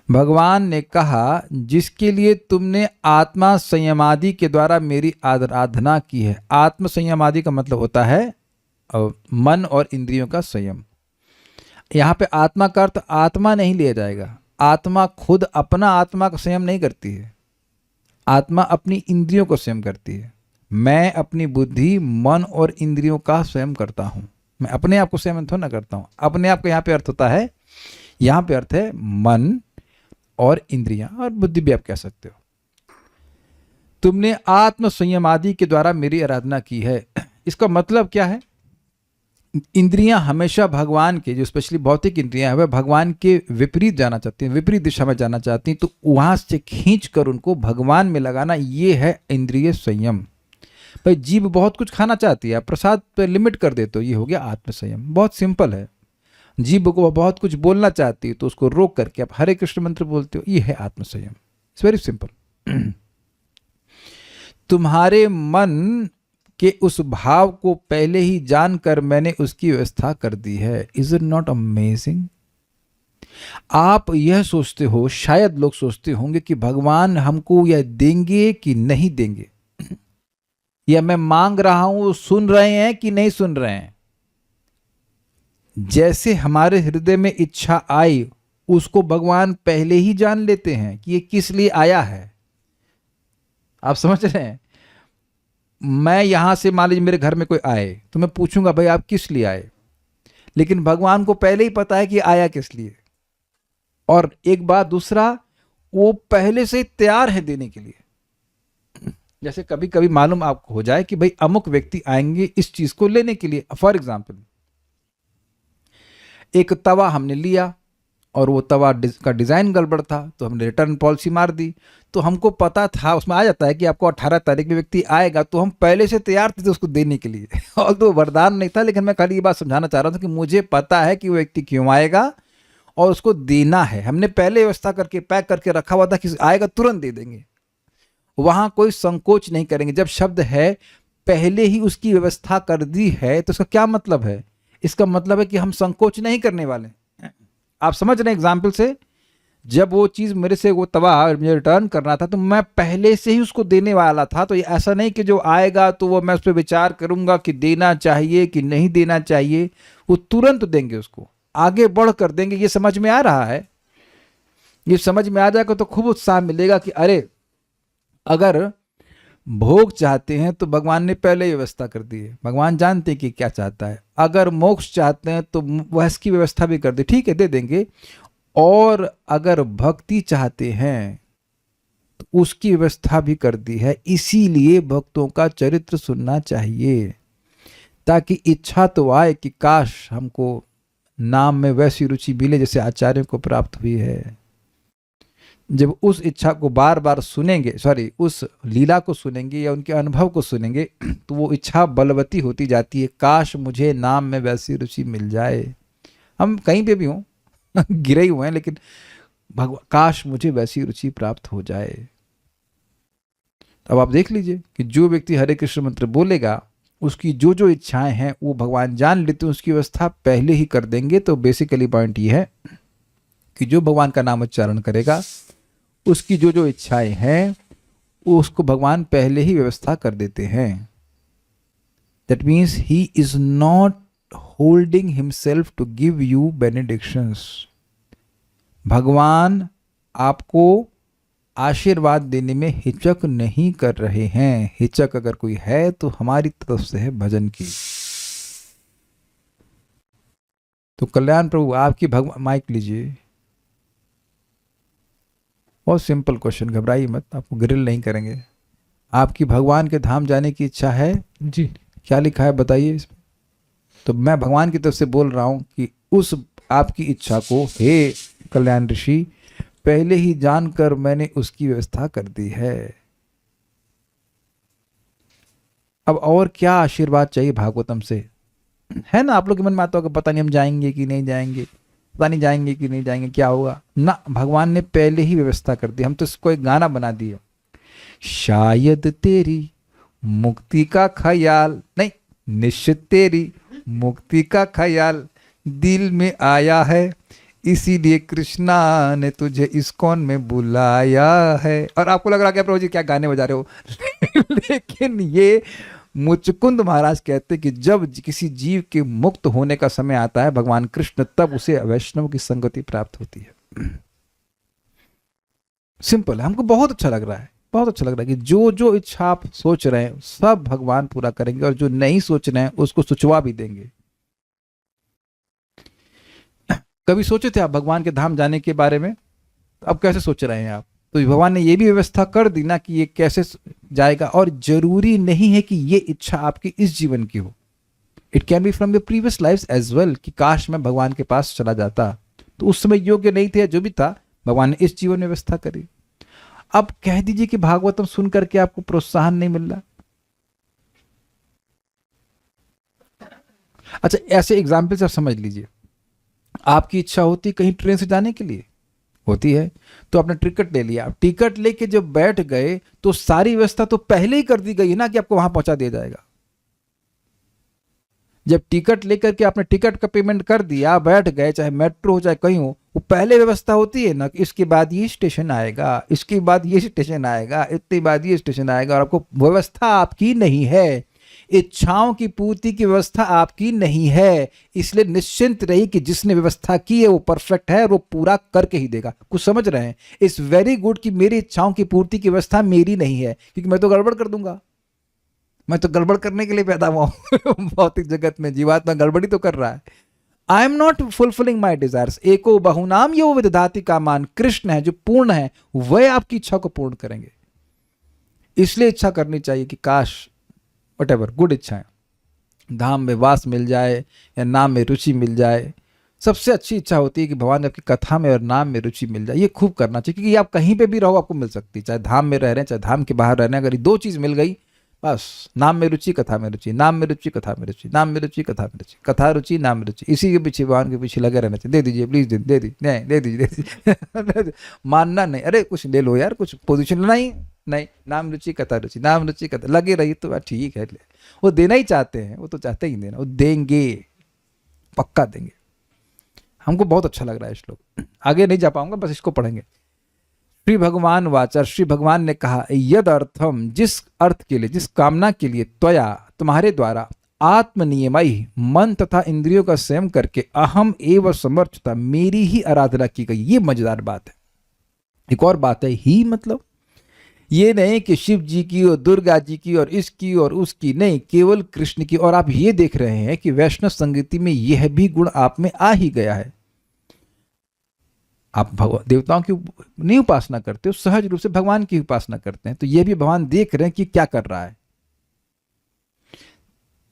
भगवान ने कहा जिसके लिए तुमने आत्मा संयमादि के द्वारा मेरी आराधना की है। आत्म संयमादि का मतलब होता है मन और इंद्रियों का संयम। यहाँ पे आत्मा का अर्थ आत्मा नहीं लिया जाएगा। आत्मा खुद अपना आत्मा का संयम नहीं करती है, आत्मा अपनी इंद्रियों को संयम करती है। मैं अपनी बुद्धि, मन और इंद्रियों का संयम करता हूँ। मैं अपने आप को संयम थोड़ा ना करता हूँ। अपने आप का यहाँ पे अर्थ होता है, यहाँ पे अर्थ है मन और इंद्रियां और बुद्धि भी आप कह सकते हो। तुमने आत्म संयम आदि के द्वारा मेरी आराधना की है। इसका मतलब क्या है? इंद्रियां हमेशा भगवान के, जो स्पेशली भौतिक इंद्रियां हैं, वह भगवान के विपरीत जाना चाहती हैं, विपरीत दिशा में जाना चाहती हैं। तो वहां से खींच कर उनको भगवान में लगाना, ये है इंद्रिय संयम। भाई जीभ बहुत कुछ खाना चाहती है, आप प्रसाद पे लिमिट कर देते हो, ये हो गया आत्मसंयम। बहुत सिंपल है। जीभ को बहुत कुछ बोलना चाहती है तो उसको रोक करके आप हरे कृष्ण मंत्र बोलते हो, ये है आत्मसंयम। It's very simple. तुम्हारे मन के उस भाव को पहले ही जानकर मैंने उसकी व्यवस्था कर दी है। Is it not amazing? आप यह सोचते हो, शायद लोग सोचते होंगे कि भगवान हमको यह देंगे कि नहीं देंगे, या मैं मांग रहा हूं सुन रहे हैं कि नहीं सुन रहे हैं। जैसे हमारे हृदय में इच्छा आई उसको भगवान पहले ही जान लेते हैं कि ये किस लिए आया है। आप समझ रहे हैं? मैं यहां से मान लीजिए मेरे घर में कोई आए तो मैं पूछूंगा भाई आप किस लिए आए, लेकिन भगवान को पहले ही पता है कि आया किस लिए। और एक बात दूसरा, वो पहले से तैयार है देने के लिए। जैसे कभी कभी मालूम आपको हो जाए कि भाई अमुक व्यक्ति आएंगे इस चीज को लेने के लिए। फॉर एग्जाम्पल, एक तवा हमने लिया और वो तवा का डिजाइन गड़बड़ था तो हमने रिटर्न पॉलिसी मार दी। तो हमको पता था, उसमें आ जाता है कि आपको 18 तारीख में व्यक्ति आएगा, तो हम पहले से तैयार थे उसको देने के लिए। और तो वरदान नहीं था, लेकिन मैं खाली ये बात समझाना चाह रहा था कि मुझे पता है कि वो व्यक्ति क्यों आएगा और उसको देना है। हमने पहले व्यवस्था करके पैक करके रखा हुआ था कि आएगा तुरंत दे देंगे। वहां कोई संकोच नहीं करेंगे। जब शब्द है पहले ही उसकी व्यवस्था कर दी है तो इसका क्या मतलब है? इसका मतलब है कि हम संकोच नहीं करने वाले। आप समझ रहे हैं एग्जाम्पल से? जब वो चीज मेरे से, वो तवा मुझे रिटर्न करना था तो मैं पहले से ही उसको देने वाला था। तो ये ऐसा नहीं कि जो आएगा तो वो मैं उस पर विचार करूंगा कि देना चाहिए कि नहीं देना चाहिए। वो तुरंत देंगे, उसको आगे बढ़ कर देंगे। ये समझ में आ रहा है? ये समझ में आ जाएगा तो खूब उत्साह मिलेगा कि अरे अगर भोग चाहते हैं तो भगवान ने पहले ही व्यवस्था कर दी है। भगवान जानते हैं कि क्या चाहता है। अगर मोक्ष चाहते हैं तो वह इसकी व्यवस्था भी कर दी, ठीक है दे देंगे। और अगर भक्ति चाहते हैं तो उसकी व्यवस्था भी कर दी है। इसीलिए भक्तों का चरित्र सुनना चाहिए, ताकि इच्छा तो आए कि काश हमको नाम में वैसी रुचि मिले जैसे आचार्यों को प्राप्त हुई है। जब उस इच्छा को बार बार सुनेंगे, उस लीला को सुनेंगे या उनके अनुभव को सुनेंगे, तो वो इच्छा बलवती होती जाती है। काश मुझे नाम में वैसी रुचि मिल जाए। हम कहीं पे भी हों, गिरे ही हुए हैं, लेकिन काश मुझे वैसी रुचि प्राप्त हो जाए। अब आप देख लीजिए कि जो व्यक्ति हरे कृष्ण मंत्र बोलेगा उसकी जो जो इच्छाएं हैं वो भगवान जान लेते हैं, उसकी व्यवस्था पहले ही कर देंगे। तो बेसिकली पॉइंट ये है कि जो भगवान का नाम उच्चारण करेगा उसकी जो जो इच्छाएं हैं उसको भगवान पहले ही व्यवस्था कर देते हैं। That means he is not holding himself to give you benedictions. भगवान आपको आशीर्वाद देने में हिचक नहीं कर रहे हैं। हिचक अगर कोई है तो हमारी तरफ से है भजन की। तो कल्याण प्रभु आपकी भगवान, माइक लीजिए। बहुत सिंपल क्वेश्चन, घबराइए मत, आपको ग्रिल नहीं करेंगे। आपकी भगवान के धाम जाने की इच्छा है? जी। क्या लिखा है बताइए इसमें। तो मैं भगवान की तरफ से बोल रहा हूं कि उस आपकी इच्छा को हे कल्याण ऋषि पहले ही जानकर मैंने उसकी व्यवस्था कर दी है। अब और क्या आशीर्वाद चाहिए भागवतम से? है ना, आप लोग के मन में आता होगा पता नहीं हम जाएंगे कि नहीं जाएंगे, पता नहीं जाएंगे कि नहीं जाएंगे, क्या होगा ना। भगवान ने पहले ही व्यवस्था कर दी। हम तो इसको एक गाना बना दिए, शायद तेरी मुक्ति का ख्याल, नहीं निश्चित तेरी मुक्ति का ख्याल दिल में आया है, इसीलिए कृष्णा ने तुझे इस्कॉन में बुलाया है। और आपको लग रहा क्या प्रभु जी क्या गाने बजा रहे हो लेकिन ये मुचकुंद महाराज कहते कि जब किसी जीव के मुक्त होने का समय आता है भगवान कृष्ण, तब उसे वैष्णव की संगति प्राप्त होती है। सिंपल है। हमको बहुत अच्छा लग रहा है, बहुत अच्छा लग रहा है कि जो जो इच्छा आप सोच रहे हैं सब भगवान पूरा करेंगे, और जो नहीं सोच रहे हैं उसको सुचवा भी देंगे। कभी सोचे थे आप भगवान के धाम जाने के बारे में? अब कैसे सोच रहे हैं आप? तो भगवान ने ये भी व्यवस्था कर दी ना कि ये कैसे जाएगा। और जरूरी नहीं है कि ये इच्छा आपकी इस जीवन की हो, it can be from your previous life as well, कि काश मैं भगवान के पास चला जाता, तो उस समय योग्य नहीं थे, जो भी था भगवान ने इस जीवन में व्यवस्था करी। अब कह दीजिए कि भागवतम सुन करके आपको प्रोत्साहन नहीं मिल रहा, अच्छा, ऐसे एग्जाम्पल से आप समझ लीजिए, आपकी इच्छा होती है कहीं ट्रेन से जाने के लिए, होती है, तो आपने टिकट ले लिया, टिकट लेके जब बैठ गए तो सारी व्यवस्था तो पहले ही कर दी गई है ना कि आपको वहां पहुंचा दिया जाएगा। जब टिकट लेकर के आपने टिकट का पेमेंट कर दिया, बैठ गए, चाहे मेट्रो हो चाहे कहीं हो, वो पहले व्यवस्था होती है ना कि इसके बाद ये स्टेशन आएगा, इसके बाद ये स्टेशन आएगा, इतने बाद ये स्टेशन आएगा, और आपको व्यवस्था आपकी नहीं है, इच्छाओं की पूर्ति की व्यवस्था आपकी नहीं है। इसलिए निश्चिंत रही कि जिसने व्यवस्था की है वो परफेक्ट है और वो पूरा करके ही देगा। कुछ समझ रहे हैं? इट्स वेरी गुड कि मेरी इच्छाओं की पूर्ति की व्यवस्था मेरी नहीं है, क्योंकि मैं तो गड़बड़ कर दूंगा, मैं तो गड़बड़ करने के लिए पैदा हुआ हूं भौतिक जगत में जीवात्मा गड़बड़ी तो कर रहा है। I am not fulfilling my desires. एको बहुनाम यो विदधाति कामान, कृष्ण है जो पूर्ण है, वह आपकी इच्छा को पूर्ण करेंगे। इसलिए इच्छा करनी चाहिए कि काश वटेवर गुड इच्छाएं, धाम में वास मिल जाए या नाम में रुचि मिल जाए। सबसे अच्छी इच्छा होती है कि भगवान आपकी कथा में और नाम में रुचि मिल जाए। ये खूब करना चाहिए, क्योंकि आप कहीं पे भी रहो आपको मिल सकती है, चाहे धाम में रह रहे हैं चाहे धाम के बाहर रह रहे हैं। अगर ये दो चीज़ मिल गई, बस नाम में रुचि कथा में रुचि, नाम में रुचि कथा में रुचि, नाम में रुचि कथा में रुचि, कथा रुचि नाम में रुचि, इसी के पीछे भगवान के पीछे लगे रहना चाहिए। दे दीजिए प्लीज, दे दीजिए, नहीं दे दीजिए मानना नहीं, अरे कुछ ले लो यार, कुछ पोजीशन लेना ही नहीं, नाम रुचि कथा रुचि, नाम रुचि कथा लगे रही तो ठीक है। वो देना ही चाहते हैं, वो तो चाहते ही देना, वो देंगे, पक्का देंगे। हमको बहुत अच्छा लग रहा है श्लोक, आगे नहीं जा पाऊंगा, बस इसको पढ़ेंगे। श्री भगवान वाचा, श्री भगवान ने कहा, यद अर्थम, जिस अर्थ के लिए, जिस कामना के लिए, त्वया तुम्हारे द्वारा, आत्मनियमई मन तथा इंद्रियों का संयम करके, अहम एव समर्थता, मेरी ही आराधना की गई। ये मजेदार बात है। एक और बात है, ही मतलब ये नहीं कि शिव जी की और दुर्गा जी की और इसकी और उसकी, नहीं, केवल कृष्ण की। और आप ये देख रहे हैं कि वैष्णव संगीति में यह भी गुण आप में आ ही गया है। आप देवताओं की नहीं उपासना करते हो, सहज रूप से भगवान की उपासना करते हैं। तो यह भी भगवान देख रहे हैं कि क्या कर रहा है।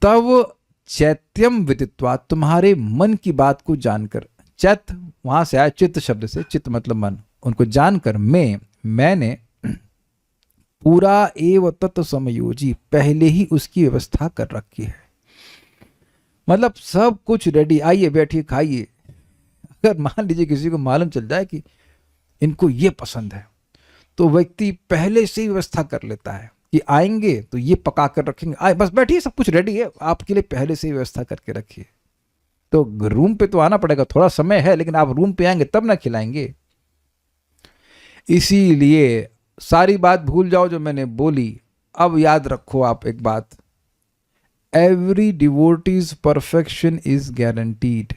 तब चैत्यम विदित्वा, तुम्हारे मन की बात को जानकर, चैत वहां से आया चित्त शब्द से, चित्त मतलब मन, उनको जानकर मैंने पूरा एव तत्व समयोजी, पहले ही उसकी व्यवस्था कर रखी है। मतलब सब कुछ रेडी, आइए बैठिए खाइए। अगर मान लीजिए किसी को मालूम चल जाए कि इनको ये पसंद है, तो व्यक्ति पहले से ही व्यवस्था कर लेता है कि आएंगे तो ये पका कर रखेंगे, आए बस बैठिए, सब कुछ रेडी है आपके लिए, पहले से ही व्यवस्था करके रखिए। तो रूम पे तो आना पड़ेगा, थोड़ा समय है, लेकिन आप रूम पे आएंगे तब ना खिलाएंगे। इसीलिए सारी बात भूल जाओ जो मैंने बोली, अब याद रखो आप एक बात, every devotees perfection is guaranteed.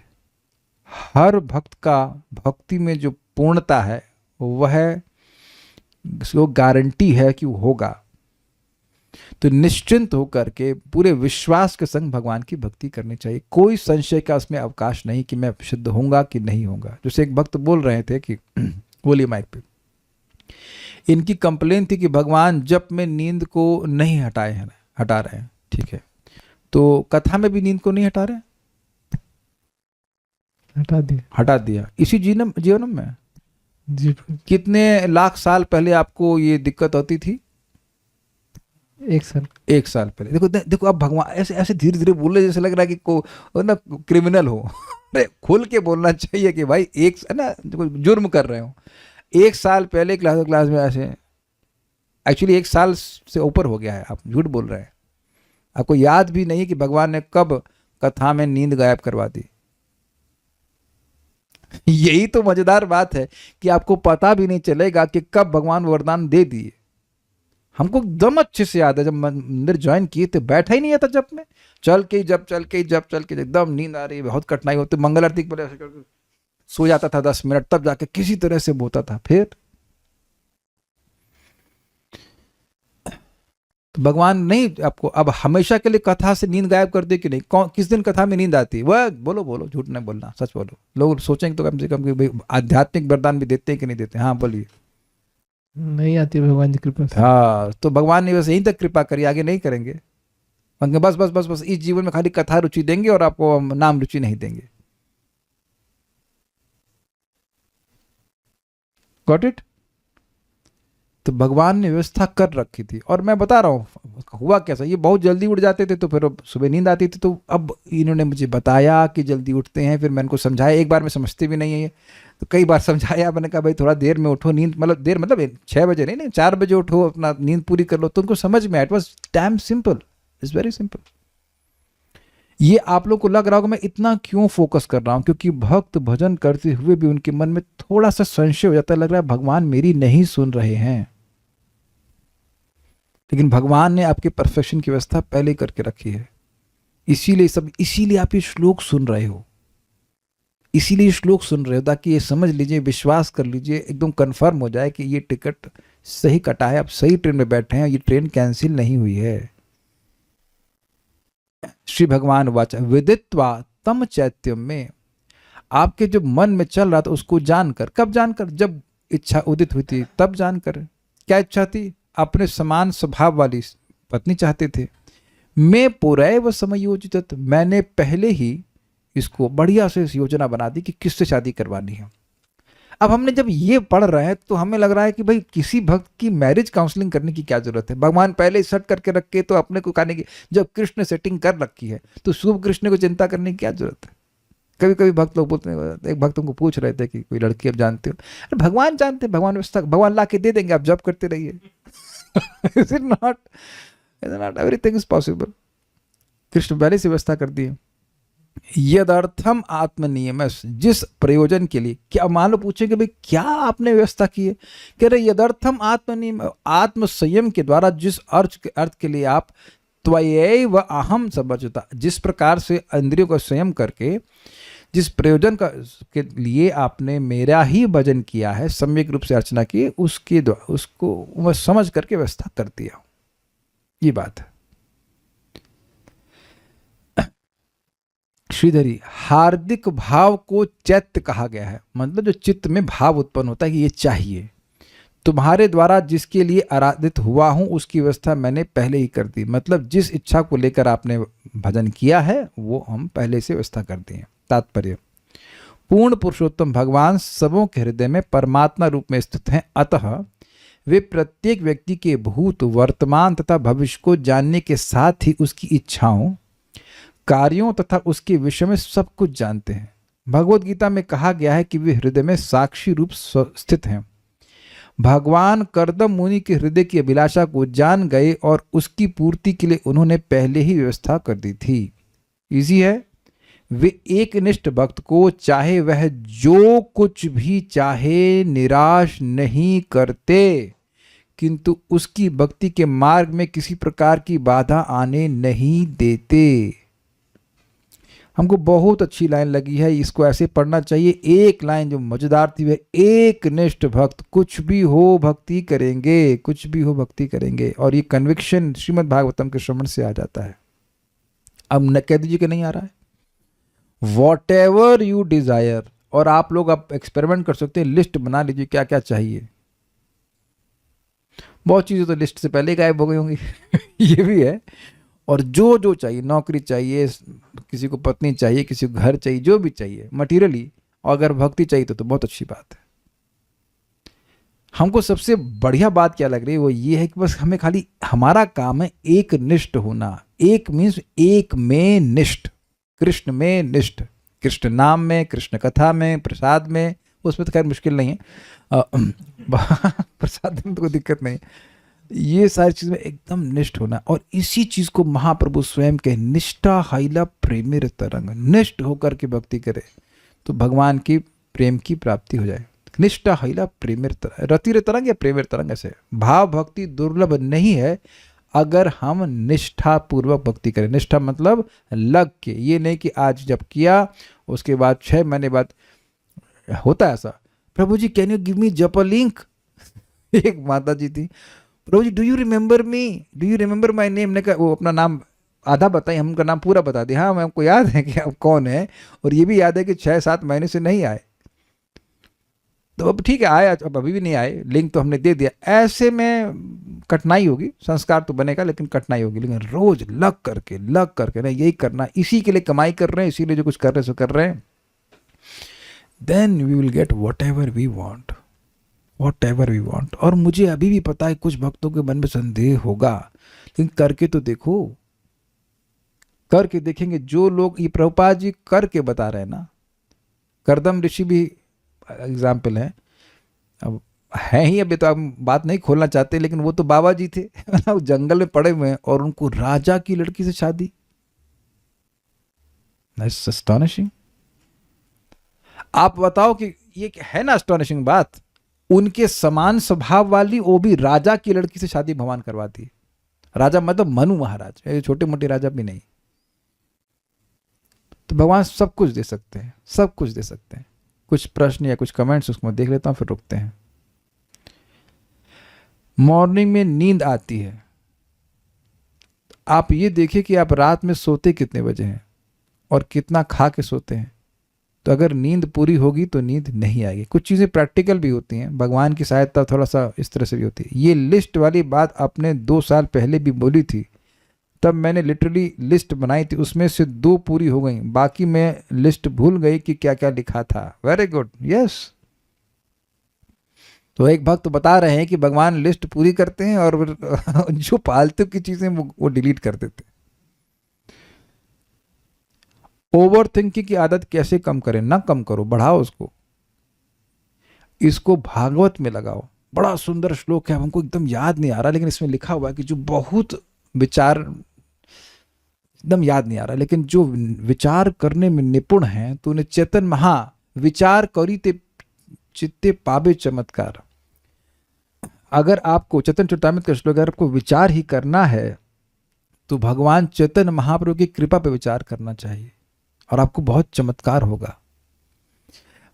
हर भक्त का भक्ति में जो पूर्णता है वह उसको गारंटी है कि वो होगा। तो निश्चिंत होकर के पूरे विश्वास के संग भगवान की भक्ति करनी चाहिए। कोई संशय का उसमें अवकाश नहीं कि मैं शुद्ध होऊंगा कि नहीं होऊंगा। जैसे एक भक्त बोल रहे थे कि बोलिए माइक पे, इनकी कंप्लेन थी कि भगवान जप में नींद को नहीं हटा रहे हैं। ठीक है, तो कथा में भी नींद को नहीं हटा रहे, हटा दिया इसी जीवन में। कितने लाख साल पहले आपको ये दिक्कत होती थी? 1 साल पहले। देखो अब भगवान ऐसे ऐसे धीरे धीरे बोल रहे, जैसे लग रहा है कि को ना क्रिमिनल हो। अरे खुल के बोलना चाहिए कि भाई एक ना जुर्म कर रहे हो। 1 साल पहले क्लास में ऐसे, एक्चुअली 1 साल से ऊपर हो गया है, आप झूठ बोल रहे हैं। आपको याद भी नहीं कि भगवान ने कब कथा में नींद गायब करवा दी। यही तो मजेदार बात है कि आपको पता भी नहीं चलेगा कि कब भगवान वरदान दे दिए। हमको एकदम अच्छे से याद है, जब मंदिर ज्वाइन किए थे बैठा ही नहीं आता जब में, चल के एकदम नींद आ रही है, बहुत कठिनाई होती, मंगल आरती के पहले सो जाता था 10 मिनट, तब जाके किसी तरह से बोता था। फिर तो भगवान नहीं आपको अब हमेशा के लिए कथा से नींद गायब कर दे कि नहीं। किस दिन कथा में नींद आती है? वह बोलो, झूठ नहीं बोलना, सच बोलो। लोग सोचेंगे तो कम से कम कि आध्यात्मिक वरदान भी देते हैं कि नहीं देते। हाँ बोलिए। नहीं आती भगवान की कृपा से। हाँ, तो भगवान ने बस यहीं तक कृपा करी, आगे नहीं करेंगे। बस इस जीवन में खाली कथा रुचि देंगे और आपको नाम रुचि नहीं देंगे। Got it? तो भगवान ने व्यवस्था कर रखी थी। और मैं बता रहा हूँ हुआ कैसा, ये बहुत जल्दी उठ जाते थे तो फिर सुबह नींद आती थी, तो अब इन्होंने मुझे बताया कि जल्दी उठते हैं, फिर मैंने को समझाया, एक बार में समझते भी नहीं है ये, तो कई बार समझाया, मैंने कहा भाई थोड़ा देर में उठो, नींद मतलब देर मतलब 6 बजे नहीं 4 बजे उठो, अपना नींद पूरी कर लो, तो उनको समझ में आया। It was damn simple, it's very simple. ये आप लोग को लग रहा होगा मैं इतना क्यों फोकस कर रहा हूं, क्योंकि भक्त भजन करते हुए भी उनके मन में थोड़ा सा संशय हो जाता है, लग रहा है भगवान मेरी नहीं सुन रहे हैं। लेकिन भगवान ने आपके परफेक्शन की व्यवस्था पहले करके रखी है, इसीलिए आप ये श्लोक सुन रहे हो, इसीलिए श्लोक सुन रहे हो, ताकि ये समझ लीजिए, विश्वास कर लीजिए, एकदम कंफर्म हो जाए कि ये टिकट सही कटा है, आप सही ट्रेन में बैठे हैं, ये ट्रेन कैंसिल नहीं हुई है। श्री भगवान वाचा विदित्वा तम चैत्यम में, आपके जो मन में चल रहा था उसको जानकर, कब जानकर, जब इच्छा उदित हुई थी तब जानकर। क्या इच्छा थी? अपने समान स्वभाव वाली पत्नी चाहते थे। मैं पुरैव समयोजित, मैंने पहले ही इसको बढ़िया से योजना बना दी कि किससे शादी करवानी है। अब हमने जब ये पढ़ रहे हैं तो हमें लग रहा है कि भाई किसी भक्त की मैरिज काउंसलिंग करने की क्या जरूरत है, भगवान पहले ही सेट करके रखे, तो अपने को कहने की जब कृष्ण सेटिंग कर रखी है तो शुभ कृष्ण को चिंता करने की क्या जरूरत है। कभी कभी भक्त लोग बोलते हैं, एक भक्त उनको पूछ रहे थे कि कोई लड़की अब जानते हो, अरे भगवान जानते हैं, भगवान व्यवस्था, भगवान ला के दे देंगे, आप जब करते रहिए। Is it not everything is possible, Krishna पहले से व्यवस्था कर दी है। यदर्थम आत्मनियम, जिस प्रयोजन के लिए, क्या मान लो पूछेंगे भाई क्या आपने व्यवस्था की है, कह रहे यदर्थम आत्मनियम, आत्म संयम के द्वारा जिस अर्थ के लिए आप त्वयैव अहम समर्चिता, जिस प्रकार से इंद्रियों का संयम करके जिस प्रयोजन का के लिए आपने मेरा ही भजन किया है, सम्यक रूप से अर्चना की, उसके द्वारा उसको वह समझ करके व्यवस्था कर दिया, ये बात है। श्रीधरी, हार्दिक भाव को चैत्य कहा गया है, मतलब जो चित्त में भाव उत्पन्न होता है कि ये चाहिए, तुम्हारे द्वारा जिसके लिए आराधित हुआ हूं उसकी व्यवस्था मैंने पहले ही कर दी, मतलब जिस इच्छा को लेकर आपने भजन किया है वो हम पहले से व्यवस्था कर दी है। तात्पर्य, पूर्ण पुरुषोत्तम भगवान सबों के हृदय में परमात्मा रूप में स्थित हैं, अतः वे प्रत्येक व्यक्ति के भूत, वर्तमान तथा भविष्य को जानने के साथ ही उसकी इच्छाओं, कार्यों तथा उसके विषय में सब कुछ जानते हैं। भगवद गीता में कहा गया है कि वे हृदय में साक्षी रूप स्थित हैं। भगवान कर्दम मुनि के हृदय की अभिलाषा को जान गए और उसकी पूर्ति के लिए उन्होंने पहले ही व्यवस्था कर दी थी। इजी है, वे एक निष्ठ भक्त को चाहे वह जो कुछ भी चाहे निराश नहीं करते, किंतु उसकी भक्ति के मार्ग में किसी प्रकार की बाधा आने नहीं देते। हमको बहुत अच्छी लाइन लगी है, इसको ऐसे पढ़ना चाहिए। एक लाइन जो मजेदार थी, वह एक निष्ठ भक्त कुछ भी हो भक्ति करेंगे, कुछ भी हो भक्ति करेंगे, और ये कन्विक्शन श्रीमद् भागवतम के श्रवण से आ जाता है। अब न कह दीजिए कि नहीं आ रहा है। वॉट एवर यू डिजायर, और आप लोग अब एक्सपेरिमेंट कर सकते हैं, लिस्ट बना लीजिए क्या क्या चाहिए। बहुत चीजें तो लिस्ट से पहले गायब हो गई होंगी ये भी है। और जो जो चाहिए, नौकरी चाहिए, किसी को पत्नी चाहिए, किसी को घर चाहिए, जो भी चाहिए मटीरियली, और अगर भक्ति चाहिए तो बहुत अच्छी बात है। हमको सबसे बढ़िया बात क्या लग रही है वो ये है कि बस हमें खाली हमारा काम है एक निष्ठ होना। एक मीन्स एक में निष्ठ, कृष्ण में निष्ठ, कृष्ण नाम में, कृष्ण कथा में, प्रसाद में, उसमें तो खैर मुश्किल नहीं है प्रसाद में तो कोई दिक्कत नहीं। ये सारी चीज में एकदम निष्ठ होना, और इसी चीज को महाप्रभु स्वयं के निष्ठा हैला प्रेमिर तरंग, निष्ठ होकर के भक्ति करे तो भगवान की प्रेम की प्राप्ति हो जाए। निष्ठा हैला प्रेमिर तरंग, रतिर तरंग या प्रेमिर तरंग, ऐसे भाव भक्ति दुर्लभ नहीं है अगर हम निष्ठा पूर्वक भक्ति करें। निष्ठा मतलब लग के, ये नहीं कि आज जब किया उसके बाद 6 महीने बाद होता है ऐसा। प्रभु जी can you give me japa link एक माता जी थी, प्रभु जी do you remember me, do you remember my name, ने कहा वो अपना नाम आधा बताई, हम उनका नाम पूरा बता दिया। हाँ हमको याद है कि अब कौन है, और ये भी याद है कि 6-7 महीने से नहीं आए, तो अब ठीक है आए, अब अभी भी नहीं आए, लिंक तो हमने दे दिया। ऐसे में कठिनाई होगी, संस्कार तो बनेगा लेकिन कठिनाई होगी, लेकिन रोज लग करके ना यही करना, इसी के लिए कमाई कर रहे हैं, इसीलिए जो कुछ कर रहे हैं सो कर रहे हैं, then we will get whatever we want. Whatever we want. और मुझे अभी भी पता है कुछ भक्तों के मन में संदेह होगा, लेकिन करके तो देखो, करके देखेंगे। जो लोग, ये प्रभुपाद जी करके बता रहे हैं ना, करदम ऋषि भी एग्जाम्पल है। अब है ही, अभी तो हम बात नहीं खोलना चाहते, लेकिन वो तो बाबा जी थे वो जंगल में पड़े हुए हैं और उनको राजा की लड़की से शादी। That's astonishing। आप बताओ कि ये है ना astonishing बात, उनके समान स्वभाव वाली वो भी राजा की लड़की से शादी भगवान करवाती है। राजा मतलब मनु महाराज, छोटे मोटे राजा भी नहीं। तो भगवान सब कुछ दे सकते हैं, सब कुछ दे सकते हैं। कुछ प्रश्न या कुछ कमेंट्स उसमें देख लेता हूं, फिर रुकते हैं। मॉर्निंग में नींद आती है, आप ये देखिए कि आप रात में सोते कितने बजे हैं और कितना खा के सोते हैं। तो अगर नींद पूरी होगी तो नींद नहीं आएगी। कुछ चीज़ें प्रैक्टिकल भी होती हैं, भगवान की सहायता थोड़ा सा इस तरह से भी होती है। ये लिस्ट वाली बात आपने 2 साल पहले भी बोली थी, तब मैंने लिटरली लिस्ट बनाई थी, उसमें से 2 पूरी हो गई, बाकी मैं लिस्ट भूल गई कि क्या क्या लिखा था। Very good, yes. तो एक भक्त बता रहे हैं कि भगवान लिस्ट पूरी करते हैं और जो फालतू की चीजें वो डिलीट कर देते हैं। ओवर थिंकिंग की आदत कैसे कम करें? ना कम करो, बढ़ाओ उसको। इसको भागवत में लगाओ, बड़ा सुंदर श्लोक है, हमको एकदम याद नहीं आ रहा, लेकिन इसमें लिखा हुआ है कि जो बहुत विचार, एकदम याद नहीं आ रहा, लेकिन जो विचार करने में निपुण है तो उन्हें चेतन महा विचार करी ते चित्ते पावे चमत्कार। अगर आपको चेतन चरितामृत का श्लोक, अगर आपको विचार ही करना है तो भगवान चेतन महाप्रभु की कृपा पे विचार करना चाहिए और आपको बहुत चमत्कार होगा।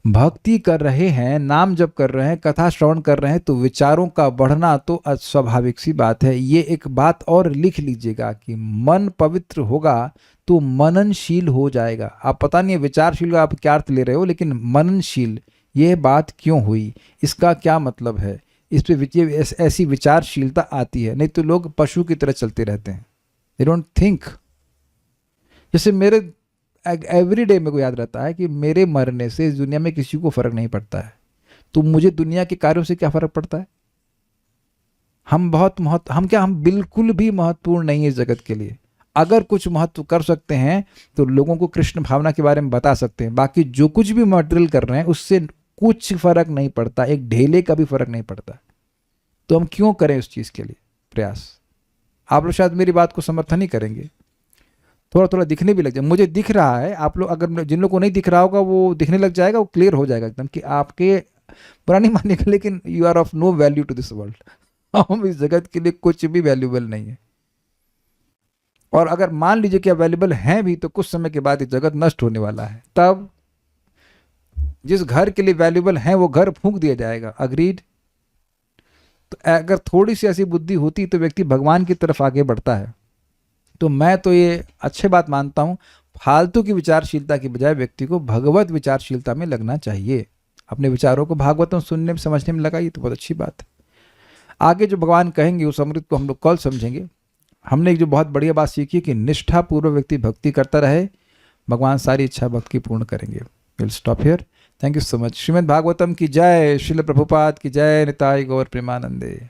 भक्ति कर रहे हैं, नाम जप कर रहे हैं, कथा श्रवण कर रहे हैं, तो विचारों का बढ़ना तो स्वाभाविक सी बात है। ये एक बात और लिख लीजिएगा कि मन पवित्र होगा तो मननशील हो जाएगा। आप पता नहीं है विचारशील का आप क्या अर्थ ले रहे हो, लेकिन मननशील, ये बात क्यों हुई, इसका क्या मतलब है, इस पे ऐसी विचारशीलता आती है। नहीं तो लोग पशु की तरह चलते रहते हैं, दे डोंट थिंक। जैसे मेरे एवरी डे मेरे को याद रहता है कि मेरे मरने से इस दुनिया में किसी को फर्क नहीं पड़ता है, तो मुझे दुनिया के कार्यों से क्या फर्क पड़ता है? हम बिल्कुल भी महत्वपूर्ण नहीं है इस जगत के लिए। अगर कुछ महत्व कर सकते हैं तो लोगों को कृष्ण भावना के बारे में बता सकते हैं, बाकी जो कुछ भी मटेरियल कर रहे हैं उससे कुछ फर्क नहीं पड़ता, एक ढेले का भी फर्क नहीं पड़ता। तो हम क्यों करें उस चीज के लिए प्रयास? आप लोग शायद मेरी बात को समर्थन ही करेंगे, थोड़ा थोड़ा दिखने भी लग जाए। मुझे दिख रहा है, आप लोग अगर जिन लोगों को नहीं दिख रहा होगा वो दिखने लग जाएगा, वो क्लियर हो जाएगा एकदम कि आपके बुरा नहीं मानेगा, लेकिन you are of no value to this world. हम इस जगत के लिए कुछ भी वैल्यूबल नहीं है। और अगर मान लीजिए कि अवेलेबल हैं भी, तो कुछ समय के बाद ये जगत नष्ट होने वाला है। तब जिस घर के लिए वैल्यूबल है वो घर फूंक दिया जाएगा। अग्रीड? तो अगर थोड़ी सी ऐसी बुद्धि होती तो व्यक्ति भगवान की तरफ आगे बढ़ता है। तो मैं तो ये अच्छी बात मानता हूं, फालतू की विचारशीलता की बजाय व्यक्ति को भगवत विचारशीलता में लगना चाहिए। अपने विचारों को भागवतों सुनने में, समझने में लगाइए तो बहुत अच्छी बात है। आगे जो भगवान कहेंगे उस अमृत को हम लोग कल समझेंगे। हमने एक जो बहुत बढ़िया बात सीखी कि निष्ठा पूर्वक व्यक्ति भक्ति करता रहे, भगवान सारी इच्छा भक्ति पूर्ण करेंगे। Will stop here. Thank you so much. Shrimad Bhagavatam की जय, श्रील प्रभुपाद की जय, निताई गौर प्रेमानंदे।